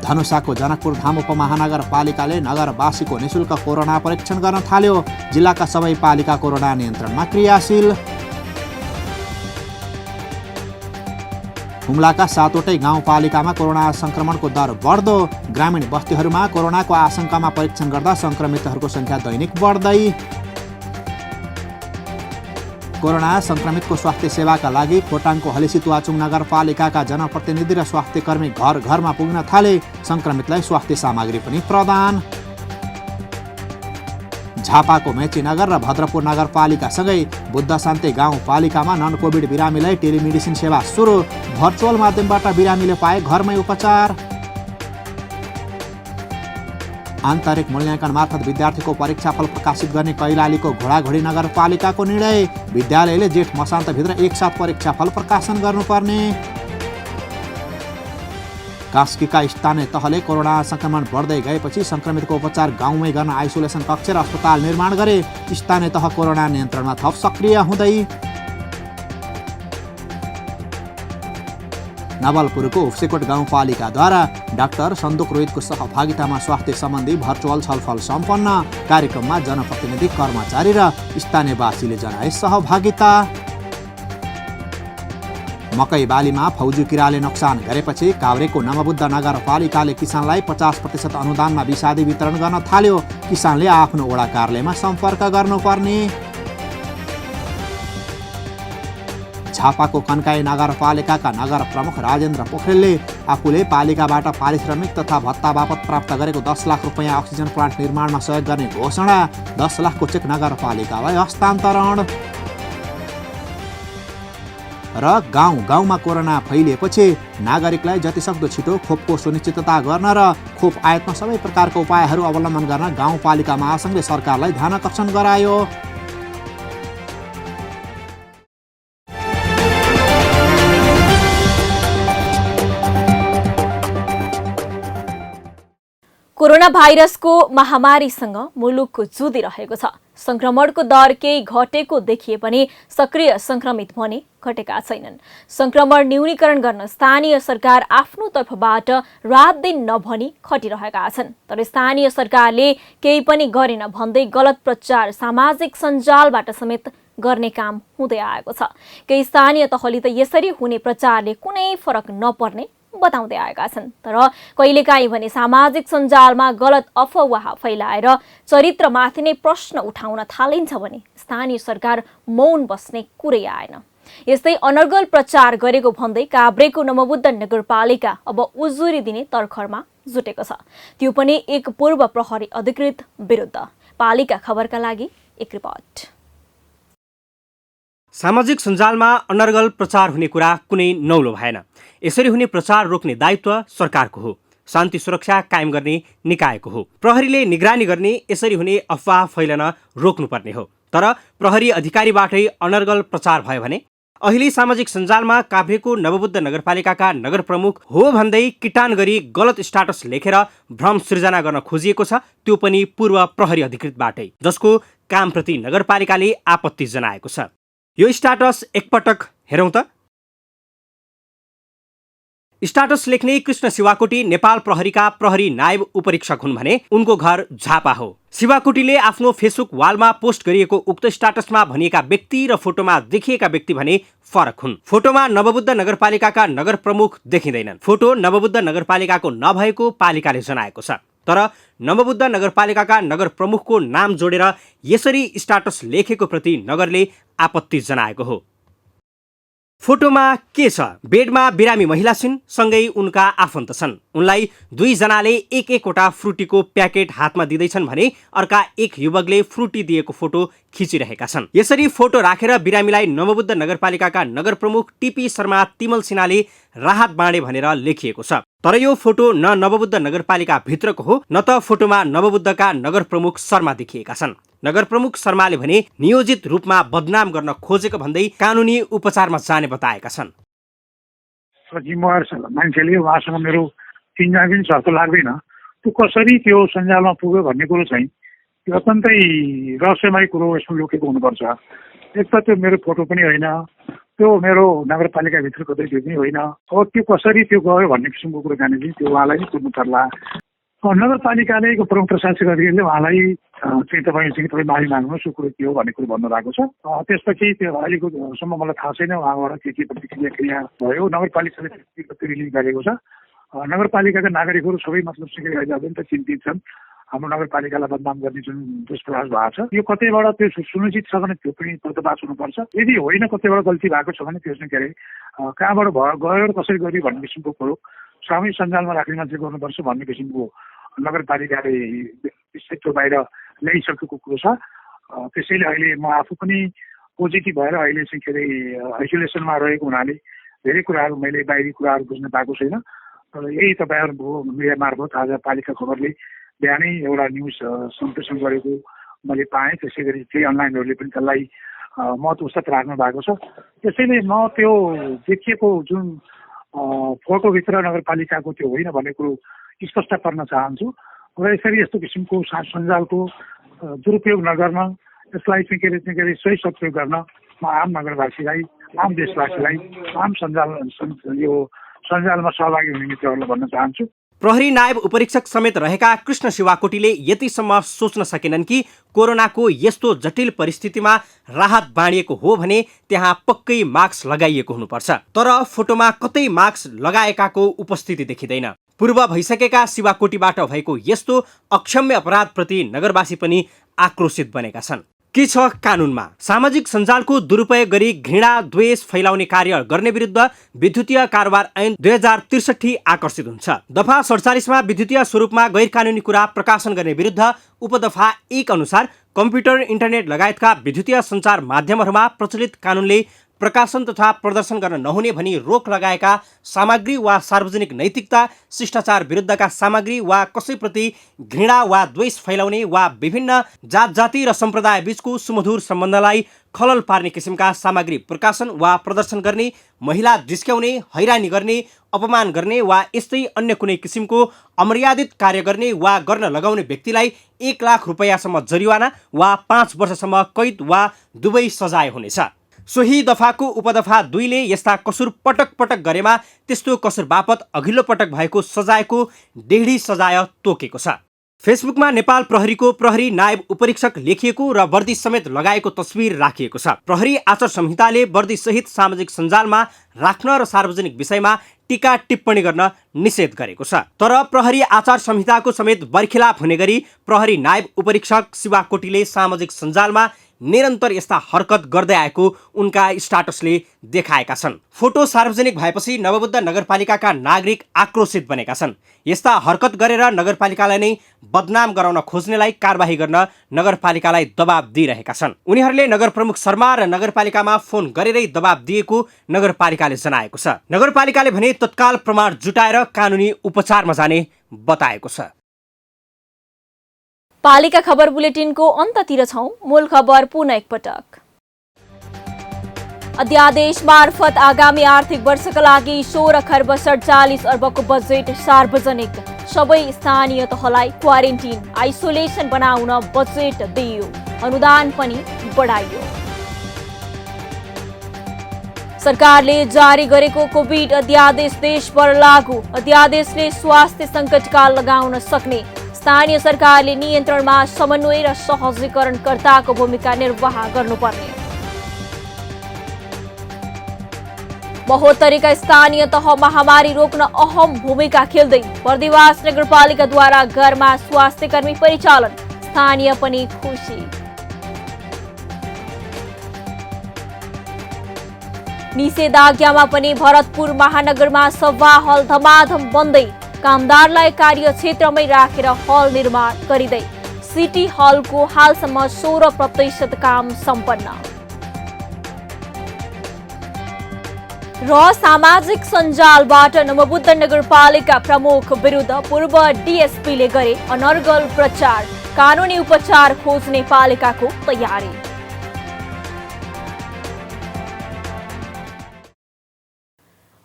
धनुषाको जनकपुर धाम उपमहानगरपालिकाले नगरवासीको निशुल्क कोरोना परीक्षण गर्न थाल्यो। जिल्लाका सबै पालिका कोरोना नियन्त्रणमा क्रियाशील। हुम्लाका 7वटै गाउँपालिकामा कोरोना संक्रमणको दर बढ्दो। ग्रामीण बस्तीहरूमा कोरोनाको आशंकामा परीक्षण गर्दा संक्रमितहरूको संख्या दैनिक बढ्दै। कोरोना संक्रमितको स्वास्थ्य सेवाका लागि खोटाङको हलेसीतुवाचुङ नगरपालिकाका जनप्रतिनिधि र स्वास्थ्यकर्मी घर घरमा पुग्न थाले। संक्रमितलाई स्वास्थ्य सामग्री पनि प्रदान। झापाको मेचीनगर र भद्रपुर नगरपालिकासँगै बुद्ध शान्ति गाउँपालिकामा नन कोभिड बिरामीलाई टेलिमेडिसिन सेवा सुरु। भर्चुअल माध्यमबाट बिरामीले पाए घरमै उपचार। आन्तरिक मूल्याङ्कन मार्फत विद्यार्थीको परीक्षाफल प्रकाशित गर्ने कैलालीको घोडाघोडी नगरपालिकाको निर्णय। विद्यालयले जेठ मसान्तभित्र एकसाथ परीक्षाफल प्रकाशन गर्नुपर्ने। कास्कीका स्थानीय तहले कोरोना संक्रमण बढ्दै गएपछि संक्रमितको उपचार गाउँमै गर्न आइसोलेसन कक्ष र अस्पताल निर्माण गरे। स्थानीय तह कोरोना नियन्त्रणमा थप सक्रिय हुँदै। नवलपुरको उफ्सेकोट गाउँपालिकाद्वारा डाक्टर सन्दुक रोहितको सहभागितामा स्वास्थ्य सम्बन्धी भर्चुअल छलफल सम्पन्न। कार्यक्रममा जनप्रतिनिधि, कर्मचारी र स्थानीयवासीले जनाए सहभागिता। मकै बालीमा फौजी किराले नोक्सान गरेपछि काभ्रेको नमबुद्ध नगरपालिकाले किसानलाई 50% अनुदानमा विषादी वितरण गर्न थाल्यो। किसानले आफ्नो वडा कार्यालयमा सम्पर्क गर्नुपर्ने। झापाको कन्काई नगरपालिकाका नगर प्रमुख राजेन्द्र पोखरेलले आफूले पालिकाबाट पारिश्रमिक तथा भत्ता बापत प्राप्त गरेको 10 लाख रुपैयाँ अक्सिजन प्लान्ट निर्माणमा सहयोग गर्ने घोषणा। 10 लाखको चेक नगरपालिकालाई हस्तान्तरण। र गाउँमा कोरोना फैलिएपछि नागरिकलाई जतिसक्दो छिटो खोपको सुनिश्चितता गर्न र खोप आयातमा सबै प्रकारका उपायहरू अवलम्बन गर्न गाउँपालिका महासङ्घले सरकारलाई ध्यानाकर्षण गरायो। कोरोना भाइरसको महामारीसँग मुलुकको जुधिरहेको छ। संक्रमणको दर केही घटेको देखिए पनि सक्रिय संक्रमित भने घटेका छैनन्। संक्रमण न्यूनीकरण गर्न स्थानीय सरकार आफ्नो तर्फबाट रात दिन नभनी खटिरहेका छन्। तर स्थानीय सरकारले केही पनि गरेन भन्दै गलत प्रचार सामाजिक सञ्जालबाट समेत गर्ने काम हुँदै आएको छ। केही स्थानीय तहले त यसरी हुने प्रचारले कुनै फरक नपर्ने बताउँदै आएका छन्। तर कहिलेकाहीँ भने सामाजिक सञ्जालमा गलत अफवाह फैलाएर चरित्रमाथि नै प्रश्न उठाउन थालिन्छ भने स्थानीय सरकार मौन बस्ने कुरै आएन। यस्तै अनर्गल प्रचार गरेको भन्दै काभ्रेको नमबुद्ध नगरपालिका अब उजुरी दिने तर्खरमा जुटेको छ। त्यो पनि एक पूर्व प्रहरी अधिकृत विरुद्ध। पालिका खबरका लागि एक रिपोर्ट। सामाजिक सञ्जालमा अनर्गल प्रचार हुने कुरा कुनै नौलो भएन। यसरी हुने प्रचार रोक्ने दायित्व सरकारको हो, शान्ति सुरक्षा कायम गर्ने निकायको हो। प्रहरीले निगरानी गर्ने यसरी हुने अफवाह फैलन रोक्नुपर्ने हो। तर प्रहरी अधिकारीबाटै अनर्गल प्रचार भयो भने अहिले सामाजिक सञ्जालमा काभ्रेको नवबुद्ध नगरपालिकाका नगर प्रमुख हो भन्दै किटान गरी गलत स्टाटस लेखेर भ्रम सृजना गर्न खोजिएको छ, त्यो पनि पूर्व प्रहरी अधिकृतबाटै, जसको कामप्रति नगरपालिकाले आपत्ति जनाएको छ। यो स्टाटस एकपटक हेरौँ त। स्टाटस लेख्ने कृष्ण शिवाकोटी नेपाल प्रहरीका प्रहरी नायब उपरीक्षक हुन् भने उनको घर झापा हो। शिवाकोटीले आफ्नो फेसबुक वालमा पोस्ट गरिएको उक्त स्टाटसमा भनिएका व्यक्ति र फोटोमा देखिएका व्यक्ति भने फरक हुन्। फोटोमा नवबुद्ध नगरपालिकाका नगर प्रमुख देखिँदैनन्। फोटो नवबुद्ध नगरपालिकाको नभएको पालिकाले जनाएको छ। तर नवबुद्ध नगरपालिकाका नगर प्रमुखको नाम जोडेर यसरी स्टाटस लेखेको प्रति नगरले आपत्ति जनाएको हो। फोटोमा के छ? बेडमा बिरामी महिला छिन्, सँगै उनका आफन्त छन्। उनलाई दुईजनाले एक एकवटा फ्रुटीको प्याकेट हातमा दिँदैछन् भने अर्का एक युवकले फ्रुटी दिएको फोटो खिचिरहेका छन्। यसरी फोटो राखेर बिरामीलाई नवबुद्ध नगरपालिकाका नगर प्रमुख टिपी शर्मा तिमल सिन्हाले राहत बाँडे भनेर लेखिएको छ। तर यो फोटो न नवबुद्ध नगरपालिका भित्रको हो, न त फोटोमा नवबुद्धका नगर प्रमुख शर्मा देखिएका छन्। नगर प्रमुख शर्माले भने नियोजित रूपमा बदनाम गर्न खोजेको भन्दै कानुनी उपचारमा जाने बताएका छन्। जिम्मेवार मान्छेले उहाँसँग मेरो चिन्जान पनि जस्तो लाग्दैन। त्यो कसरी त्यो सञ्जालमा पुग्यो भन्ने कुरो चाहिँ त्यो अत्यन्तै रहस्यमय कुरो यसमा लुकेको हुनुपर्छ। एक त त्यो मेरो फोटो पनि होइन, त्यो मेरो नगरपालिकाभित्रको त्यो पनि होइन। अब त्यो कसरी त्यो गयो भन्ने किसिमको कुरो जाने चाहिँ त्यो उहाँलाई नै बुझ्नु पर्ला। नगरपालिकाले प्रमुख प्रशासक अधिकारीले उहाँलाई चाहिँ तपाईँ माफी माग्नुहोस्, यो कुरो के हो भन्ने कुरो भन्नुभएको छ। त्यसपछि त्यो अहिलेकोसम्म मलाई थाहा छैन उहाँबाट के प्रतिक्रिया क्रिया भयो। नगरपालिकाले रिलिज गरेको छ। नगरपालिकाका नागरिकहरू सबै मतलब अत्यन्त चिन्तित छन्। हाम्रो नगरपालिकालाई बदनाम गर्ने जुन दुष्प्रयास भएको छ, यो कतैबाट त्यो सुनिश्चित छ भने त्यो पनि पर्दाफास हुनुपर्छ। यदि होइन कतैबाट गल्ती भएको छ भने त्यो चाहिँ के अरे कहाँबाट भयो गयो र कसरी गर्यो भन्ने किसिमको कुरो सामूहिक सञ्जालमा राख्ने मान्छे गर्नुपर्छ भन्ने किसिमको नगरपालिकाले त्यो बाहिर ल्याइसकेको कुरो छ। त्यसैले अहिले म आफू पनि पोजिटिभ भएर अहिले चाहिँ के अरे आइसोलेसनमा रहेको हुनाले धेरै कुराहरू मैले बाहिरी कुराहरू बुझ्न पाएको छैन। तर यही तपाईँहरूको मिडिया मार्फत आज पालिका खबरले बिहानै एउटा न्युज सम्प्रेषण गरेको मैले पाएँ। त्यसै गरी केही अनलाइनहरूले पनि त्यसलाई महत्त्वसाथ राख्नु भएको छ। त्यसैले म त्यो देखिएको जुन फोटोभित्र नगरपालिकाको त्यो होइन भन्ने कुरो स्पष्ट गर्न चाहन्छु र यसरी यस्तो किसिमको सञ्जालको दुरुपयोग नगर्न, यसलाई चाहिँ के अरे सही सदुपयोग गर्न म आम नगरवासीलाई, आम देशवासीलाई, आम यो सञ्जालमा सहभागी हुने मित्रहरूलाई भन्न चाहन्छु। प्रहरी नायब उपरीक्षक समेत रहेका कृष्ण शिवाकोटीले यतिसम्म सोच्न सकेनन् कि कोरोनाको यस्तो जटिल परिस्थितिमा राहत बाँडिएको हो भने त्यहाँ पक्कै मास्क लगाइएको हुनुपर्छ। तर फोटोमा कतै मास्क लगाएकाको उपस्थिति देखिँदैन। पूर्व भइसकेका शिवाकोटीबाट भएको यस्तो अक्षम्य अपराधप्रति नगरवासी पनि आक्रोशित बनेका छन्। के छ कानुनमा? सामाजिक सञ्जालको दुरुपयोग गरी घृणा द्वेष फैलाउने कार्य गर्ने विरुद्ध विद्युतीय कारोबार ऐन 2063 आकर्षित हुन्छ। दफा 47मा विद्युतीय स्वरूपमा गैर कानुनी कुरा प्रकाशन गर्ने विरुद्ध उपदफा 1 अनुसार कम्प्युटर, इन्टरनेट लगायतका विद्युतीय सञ्चार माध्यमहरूमा प्रचलित कानुनले प्रकाशन तथा प्रदर्शन गर्न नहुने भनी रोक लगाएका सामग्री वा सार्वजनिक नैतिकता, शिष्टाचार विरुद्धका सामग्री वा कसैप्रति घृणा वा द्वेष फैलाउने वा विभिन्न जात जाति र सम्प्रदाय बीचको सुमधुर सम्बन्धलाई खलल पार्ने किसिमका सामग्री प्रकाशन वा प्रदर्शन गर्ने, महिला जिस्क्याउने, हैरानी गर्ने, अपमान गर्ने वा यस्तै अन्य कुनै किसिमको अमर्यादित कार्य गर्ने वा गर्न लगाउने व्यक्तिलाई 1 लाख रुपैयाँसम्म जरिवाना वा 5 वर्षसम्म कैद वा दुवै सजाय हुनेछ। सोही दफाको उपदफा 2ले यस्ता कसुर पटक पटक गरेमा त्यस्तो कसुर बापत अघिल्लो पटक भएको सजायको 1.5 सजाय तोकेको छ। फेसबुकमा नेपाल प्रहरीको प्रहरी नायब उपरीक्षक लेखिएको र वर्दी समेत लगाएको तस्बिर राखिएको छ। प्रहरी आचार संहिताले वर्दी सहित सामाजिक सञ्जालमा राख्न र सार्वजनिक विषयमा टीका टिप्पणी गर्न निषेध गरेको छ। तर प्रहरी आचार संहिताको समेत बरखिलाफ हुने गरी प्रहरी नायब उपरीक्षक शिवाकोटीले सामाजिक सञ्जालमा निरन्तर यस्ता हरकत गर्दै आएको उनका स्टाटसले देखाएका छन्। फोटो सार्वजनिक भएपछि नवबुद्ध नगरपालिकाका नागरिक आक्रोशित बनेका छन्। यस्ता हरकत गरेर नगरपालिकालाई नै बदनाम गराउन खोज्नेलाई कारबाही गर्न नगरपालिकालाई दबाब दिइरहेका छन्। उनीहरूले नगर प्रमुख शर्मा र नगरपालिकामा फोन गरेरै दबाब दिएको नगरपालिकाले जनाएको छ। नगरपालिकाले भने तत्काल प्रमाण जुटाएर कानुनी उपचारमा जाने बताएको छ। पालिका खबर बुलेटिनको अन्ततिर छौं। मूल खबर पुनः एकपटक। अध्यादेश मार्फत आगामी आर्थिक वर्षका लागि 16 खर्ब 47 अर्बको बजेट सार्वजनिक। सबै स्थानीय तहलाई क्वारेन्टिन आइसोलेसन बनाउन बजेट दिइयो। अनुदान पनि बढाइयो। सरकारले जारी गरेको कोभिड अध्यादेश देशभर लागू। अध्यादेशले स्वास्थ्य सङ्कटकाल लगाउन सक्ने। स्थानीय सरकारले नियन्त्रणमा समन्वय र सहजीकरणकर्ताको भूमिका निर्वाह गर्नुपर्ने। 72 स्थानीय तह महामारी रोक्न अहम भूमिका खेल्दै। बर्दिवास नगरपालिकाद्वारा घरमा स्वास्थ्य कर्मी परिचालन। स्थानीय पनि खुसी। निषेधाज्ञामा पनि भरतपुर महानगरमा सभा हल धमाधम बन्दै। कामदारलाई कार्यक्षेत्रमै राखेर हल निर्माण गरिँदै। सिटी हलको हालसम्म 16% काम सम्पन्न। र सामाजिक सञ्जालबाट नवबुद्ध नगरपालिका प्रमुख विरुद्ध पूर्व डिएसपीले गरे अनर्गल प्रचार। कानुनी उपचार खोज्ने पालिकाको तयारी।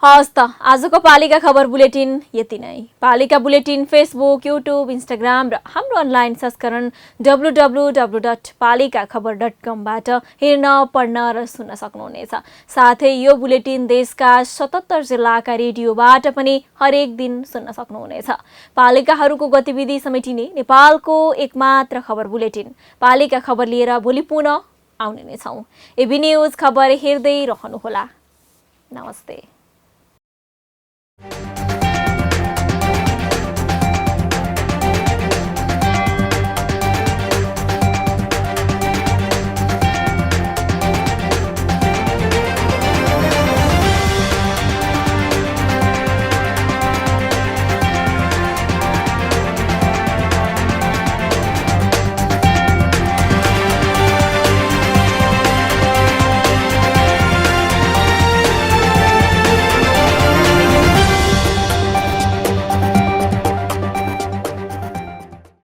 हस् त आजको पालिका खबर बुलेटिन यति नै। पालिका बुलेटिन फेसबुक, युट्युब, इन्स्टाग्राम र हाम्रो अनलाइन संस्करण www.palikakhbar.com बाट हेर्न, पढ्न र सुन्न सक्नुहुनेछ। साथै यो बुलेटिन देशका 77 जिल्लाका रेडियोबाट पनि हरेक दिन सुन्न सक्नुहुनेछ। पालिकाहरूको गतिविधि समेटिने नेपालको एकमात्र खबर बुलेटिन पालिका खबर लिएर भोलि पुनः आउने नै छौं। एबी न्यूज खबर हेर्दै रहनुहोला। नमस्ते।